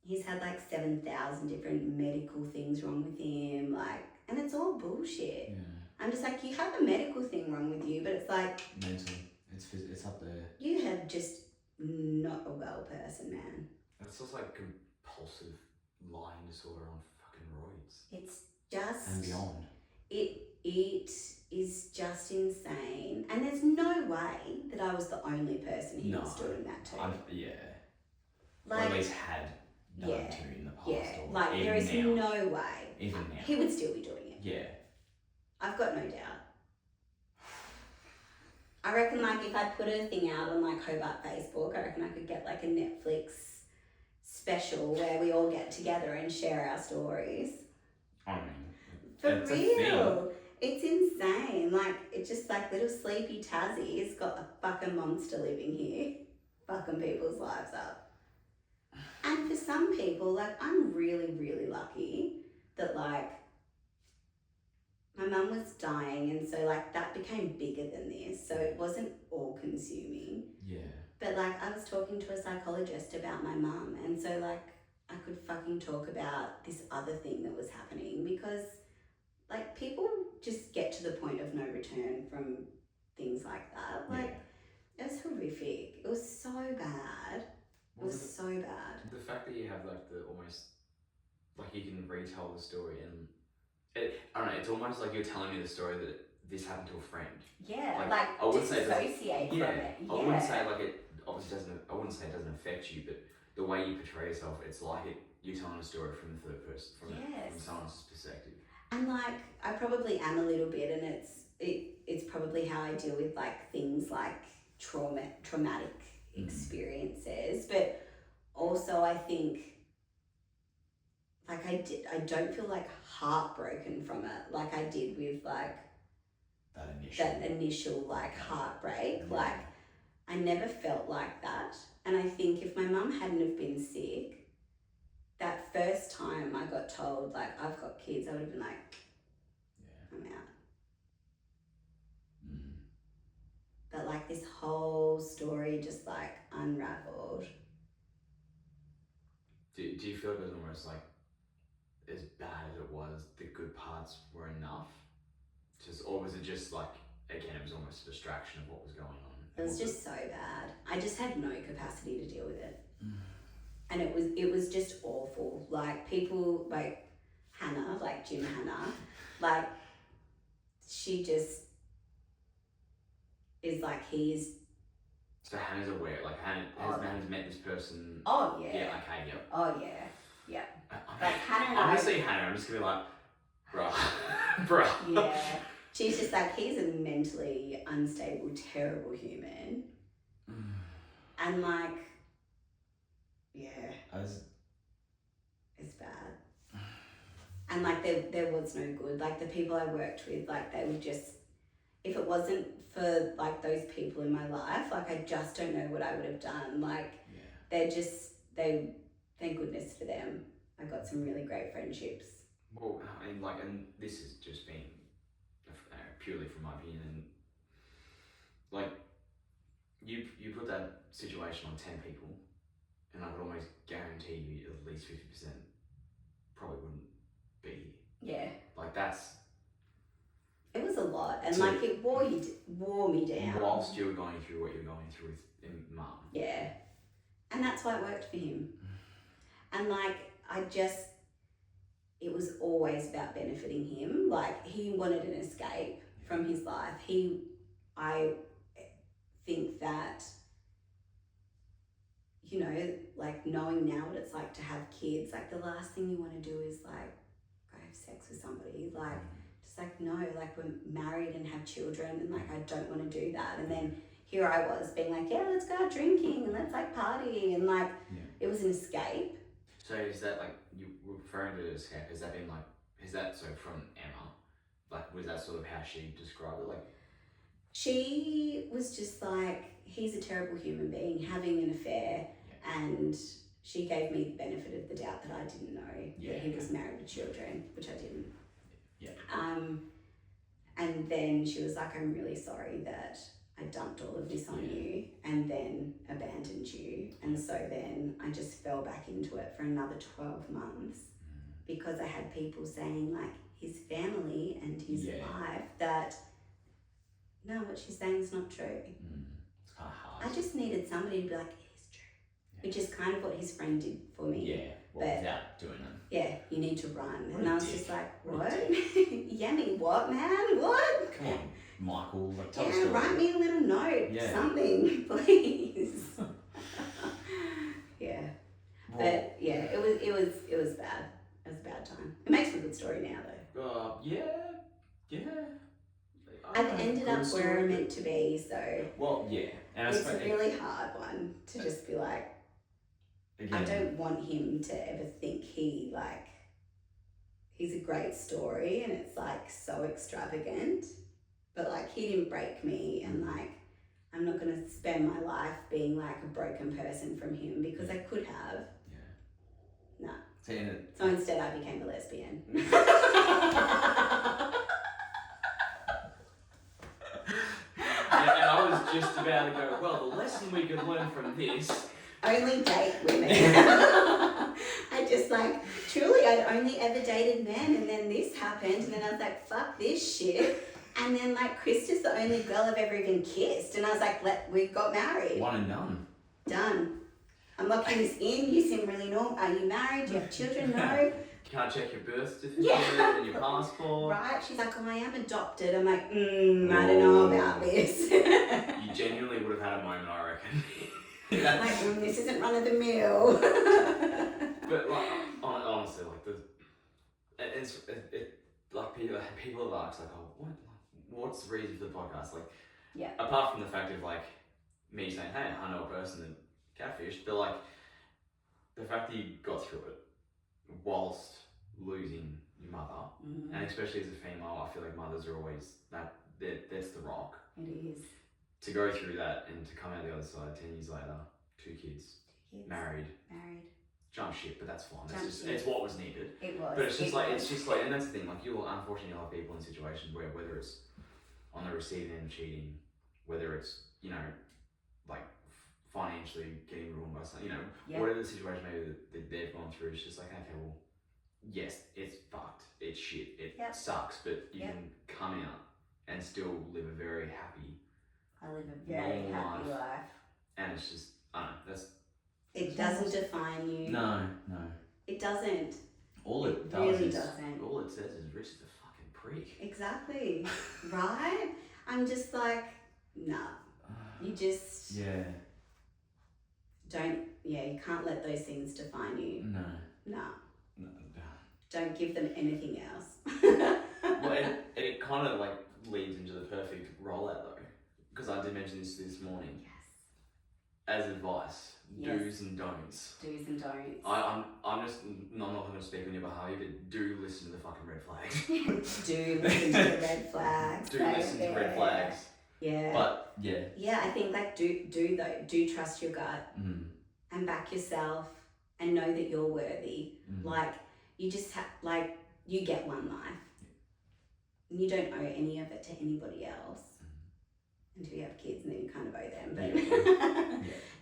Speaker 2: he's had like 7,000 different medical things wrong with him, like, and it's all bullshit. I'm just like, you have a medical thing wrong with you, but it's like
Speaker 1: mental. It's up there.
Speaker 2: You have just not a well person, man.
Speaker 1: It's just like compulsive lying disorder on fucking roids.
Speaker 2: It's just
Speaker 1: and beyond.
Speaker 2: It is just insane, and there's no way that I was the only person he was doing that to.
Speaker 1: Like, or at least had done to in the past.
Speaker 2: Yeah,
Speaker 1: or
Speaker 2: like there is
Speaker 1: now.
Speaker 2: no way.
Speaker 1: Even now.
Speaker 2: He would still be doing it.
Speaker 1: Yeah.
Speaker 2: I've got no doubt. I reckon like if I put a thing out on like Hobart Facebook, I reckon I could get like a Netflix special where we all get together and share our stories.
Speaker 1: I mean,
Speaker 2: For
Speaker 1: it's
Speaker 2: real. It's insane. Like, it's just like little sleepy Tassie's got a fucking monster living here, fucking people's lives up. And for some people, like, I'm really, really lucky that, like, my mum was dying, and so, like, that became bigger than this. So it wasn't all consuming.
Speaker 1: Yeah.
Speaker 2: But, like, I was talking to a psychologist about my mum, and so, like, I could fucking talk about this other thing that was happening because, like, people just get to the point of no return from things like that. Like, it was horrific. It was so bad. It was so bad.
Speaker 1: The fact that you have, like, the almost, like, you can retell the story and I don't know, it's almost like you're telling me the story that this happened to a friend.
Speaker 2: Yeah, like
Speaker 1: I wouldn't say
Speaker 2: dissociate from it. Yeah.
Speaker 1: I wouldn't say like it obviously doesn't. I wouldn't say it doesn't affect you, but the way you portray yourself, it's like you're telling a story from the third person, from someone else's perspective.
Speaker 2: And like, I probably am a little bit, and it's probably how I deal with like things like traumatic experiences, but also I think like I don't feel like heartbroken from it like I did with like that initial like heartbreak. Like, I never felt like that. And I think if my mum hadn't have been sick, that first time I got told like I've got kids, I would have been like, I'm out. But like this whole story just like unraveled.
Speaker 1: Do you feel it was almost like, as bad as it was, the good parts were enough? Or was it just like, again, it was almost a distraction of what was going on?
Speaker 2: It was just so bad. I just had no capacity to deal with it. And it was just awful. Like, people like Hannah, like Jim Hannah, like, she just is like,
Speaker 1: So Hannah's aware, like Hannah's met this person.
Speaker 2: Oh yeah.
Speaker 1: Yeah, okay, yep.
Speaker 2: Oh yeah. Yeah. Like Hannah and
Speaker 1: I'm gonna see Hannah, I'm just gonna be like, bruh.
Speaker 2: Yeah. She's just like, he's a mentally unstable, terrible human. And like, yeah. It's bad. And like, there was no good. Like, the people I worked with, like, they would just, if it wasn't for like those people in my life, like, I just don't know what I would have done. Like, they're just, thank goodness for them. I got some really great friendships.
Speaker 1: Well, I mean, like, and this is just being purely from my opinion, and like, you put that situation on 10 people, and I would almost guarantee you at least 50% probably wouldn't be here.
Speaker 2: Yeah.
Speaker 1: Like, that's...
Speaker 2: It was a lot, and like, it wore me down.
Speaker 1: Whilst you were going through what you're going through with Mum.
Speaker 2: Yeah. And that's why it worked for him. And like, it was always about benefiting him. Like, he wanted an escape from his life. I think that, you know, like, knowing now what it's like to have kids, like, the last thing you want to do is like go have sex with somebody. Like, just like, no, like, we're married and have children, and like, I don't want to do that. And then here I was being like, yeah, let's go out drinking and let's like party, and like, it was an escape.
Speaker 1: So is that like, you were referring to escape, has that been like, so from Emma, like, was that sort of how she described it? Like,
Speaker 2: she was just like, he's a terrible human being having an affair, and she gave me the benefit of the doubt that I didn't know that he was married with children, which I didn't. And then she was like, I'm really sorry that I dumped all of this on you and then abandoned you. And so then I just fell back into it for another 12 months because I had people saying, like, his family and his life, that no, what she's saying is not true.
Speaker 1: It's kind of hard.
Speaker 2: I just needed somebody to be like, it is true, which is kind of what his friend did for me.
Speaker 1: Yeah, well, without doing it.
Speaker 2: Yeah, you need to run.
Speaker 1: What
Speaker 2: and I was just like, what? Yummy, what, man? What?
Speaker 1: Come on, Michael, like, tell us.
Speaker 2: Yeah, write me a little note, something, please. Yeah. Well, but yeah, it was bad. It was a bad time. It makes for a good story now, though.
Speaker 1: Yeah.
Speaker 2: I've ended up where I'm meant to be, so.
Speaker 1: Well, yeah. And
Speaker 2: it's a really hard one to just be like,
Speaker 1: Again,
Speaker 2: I don't want him to ever think he's a great story and it's like so extravagant, but like he didn't break me, and like I'm not going to spend my life being like a broken person from him because I could have.
Speaker 1: Yeah.
Speaker 2: No.
Speaker 1: So
Speaker 2: instead I became a lesbian.
Speaker 1: And I was just about to go, well, the lesson we could learn from this...
Speaker 2: Only date women. I just like, truly, I'd only ever dated men, and then this happened, and then I was like, fuck this shit. And then like, Krista's the only girl I've ever even kissed, and I was like, we got married.
Speaker 1: One and done.
Speaker 2: Done. I'm locking this in. You seem really normal. Are you married? Do you have children? No.
Speaker 1: Can't check your birth certificate and your passport.
Speaker 2: Right? She's like, oh, I am adopted. I'm like, I don't know about this.
Speaker 1: You genuinely would have had a moment, I reckon.
Speaker 2: Like, this isn't run of the mill.
Speaker 1: But like, honestly, like like people have asked like, oh, what's the reason for the podcast? Like,
Speaker 2: yeah.
Speaker 1: Apart from the fact of like me saying, hey, I know a person that catfished, but like the fact that you got through it whilst losing your mother, and especially as a female, I feel like mothers are always that's the rock.
Speaker 2: It is.
Speaker 1: To go through that and to come out the other side 10 years later, two kids. Married. Jump ship, but that's fine. It's what was needed.
Speaker 2: It was.
Speaker 1: But it's just like, and that's the thing, like unfortunately you'll have people in situations where whether it's on the receiving end of cheating, whether it's, you know, like financially getting ruined by something, you know, whatever the situation maybe that they've gone through, it's just like, okay, well, yes, it's fucked, it's shit, it sucks, but you can come out and still live a very happy,
Speaker 2: I live a very happy life.
Speaker 1: And it's just, I don't know, that's...
Speaker 2: It doesn't define you.
Speaker 1: No.
Speaker 2: It doesn't.
Speaker 1: All it does
Speaker 2: really
Speaker 1: is...
Speaker 2: doesn't.
Speaker 1: All it says is Rich is a fucking prick.
Speaker 2: Exactly. Right? I'm just like, nah. You just...
Speaker 1: Yeah.
Speaker 2: You can't let those things define you.
Speaker 1: No.
Speaker 2: No. Don't give them anything else.
Speaker 1: Well, it kind of like leads into the perfect rollout though, because I did mention this morning.
Speaker 2: Yes.
Speaker 1: As advice, do's and don'ts.
Speaker 2: Do's and don'ts.
Speaker 1: I'm not going to speak on your behalf, but do listen to the fucking red flags.
Speaker 2: Do listen to the red flags.
Speaker 1: Listen to red flags.
Speaker 2: Yeah.
Speaker 1: But yeah.
Speaker 2: Yeah, I think like do trust your gut and back yourself and know that you're worthy. Like you just you get one life. And you don't owe any of it to anybody else. Until you have kids and then you kind of owe them. But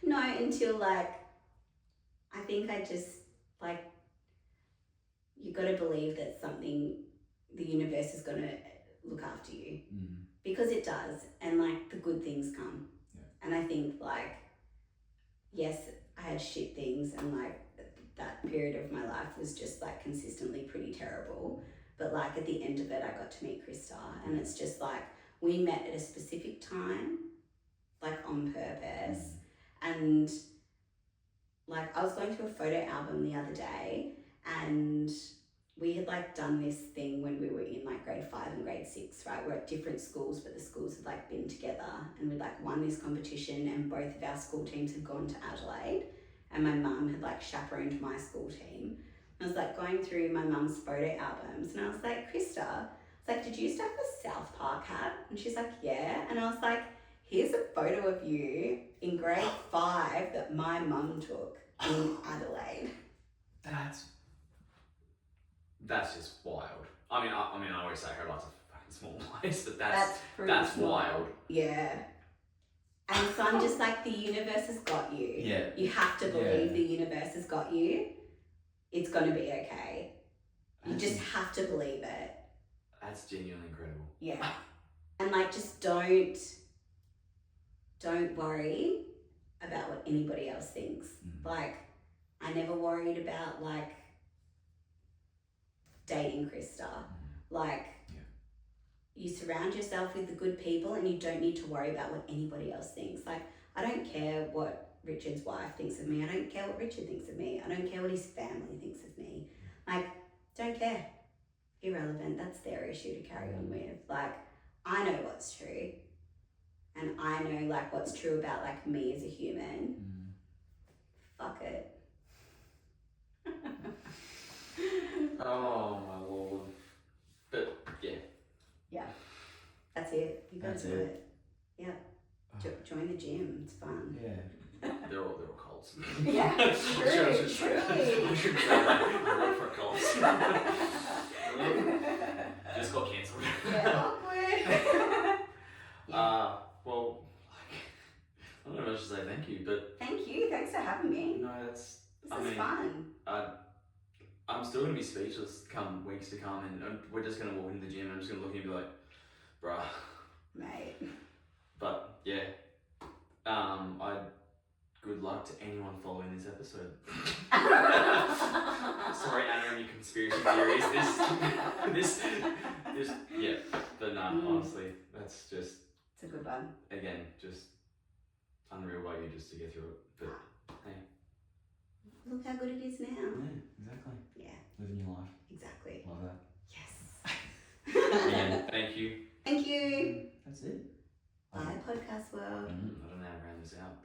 Speaker 2: no, until like, I think I just like, you got to believe that the universe is going to look after you. Because it does. And like the good things come. And I think like, yes, I had shit things and like that period of my life was just like consistently pretty terrible. But like at the end of it, I got to meet Krista, and it's just like, we met at a specific time, like on purpose. And like I was going to a photo album the other day, and we had like done this thing when we were in like grade 5 and grade 6, right? We're at different schools, but the schools had like been together, and we'd like won this competition, and both of our school teams had gone to Adelaide, and my mum had like chaperoned my school team. I was like going through my mum's photo albums, and I was like, Krista, I was like, did you used to have a South Park hat? And she's like, yeah. And I was like, here's a photo of you in grade 5 that my mum took in Adelaide.
Speaker 1: That's just wild. I mean, I always say her life's a fucking small place, but that's
Speaker 2: small.
Speaker 1: wild.
Speaker 2: Yeah. And so I'm just like, the universe has got you.
Speaker 1: Yeah.
Speaker 2: You have to believe the universe has got you. It's going to be okay. You just have to believe it.
Speaker 1: That's genuinely incredible.
Speaker 2: Yeah. And like, just don't worry about what anybody else thinks. Like, I never worried about like dating Krista. Like, you surround yourself with the good people and you don't need to worry about what anybody else thinks. Like, I don't care what Richard's wife thinks of me. I don't care what Richard thinks of me. I don't care what his family thinks of me. Like, don't care. Irrelevant. That's their issue to carry on with. Like, I know what's true. And I know like what's true about like me as a human. Fuck it.
Speaker 1: Oh my lord. But yeah.
Speaker 2: Yeah. That's it. You gotta
Speaker 1: That's
Speaker 2: do
Speaker 1: it.
Speaker 2: it. Yeah. Join the gym. It's fun.
Speaker 1: Yeah. They're all cults.
Speaker 2: Yeah,
Speaker 1: I should
Speaker 2: truly.
Speaker 1: I should say that. I work for a cult. Just got cancelled.
Speaker 2: Yeah, awkward.
Speaker 1: Well, I don't know if I should say thank you, but
Speaker 2: Thank you. Thanks for having me.
Speaker 1: no, that's.
Speaker 2: This is fun.
Speaker 1: I'm still gonna be speechless come weeks to come, and we're just gonna walk into the gym. And I'm just gonna look at you and be like, bruh.
Speaker 2: Mate.
Speaker 1: But yeah, good luck to anyone following this episode. Sorry, Anna, and your conspiracy theories. This, yeah. But no, honestly, that's just.
Speaker 2: It's a good one.
Speaker 1: Again, just unreal by you just to get through it. But hey.
Speaker 2: Look how good it is now.
Speaker 1: Yeah, exactly.
Speaker 2: Yeah.
Speaker 1: Living your life.
Speaker 2: Exactly.
Speaker 1: Love that.
Speaker 2: Yes.
Speaker 1: Again, thank you.
Speaker 2: Thank you.
Speaker 1: That's it.
Speaker 2: Bye, podcast world.
Speaker 1: I don't know how to round this out.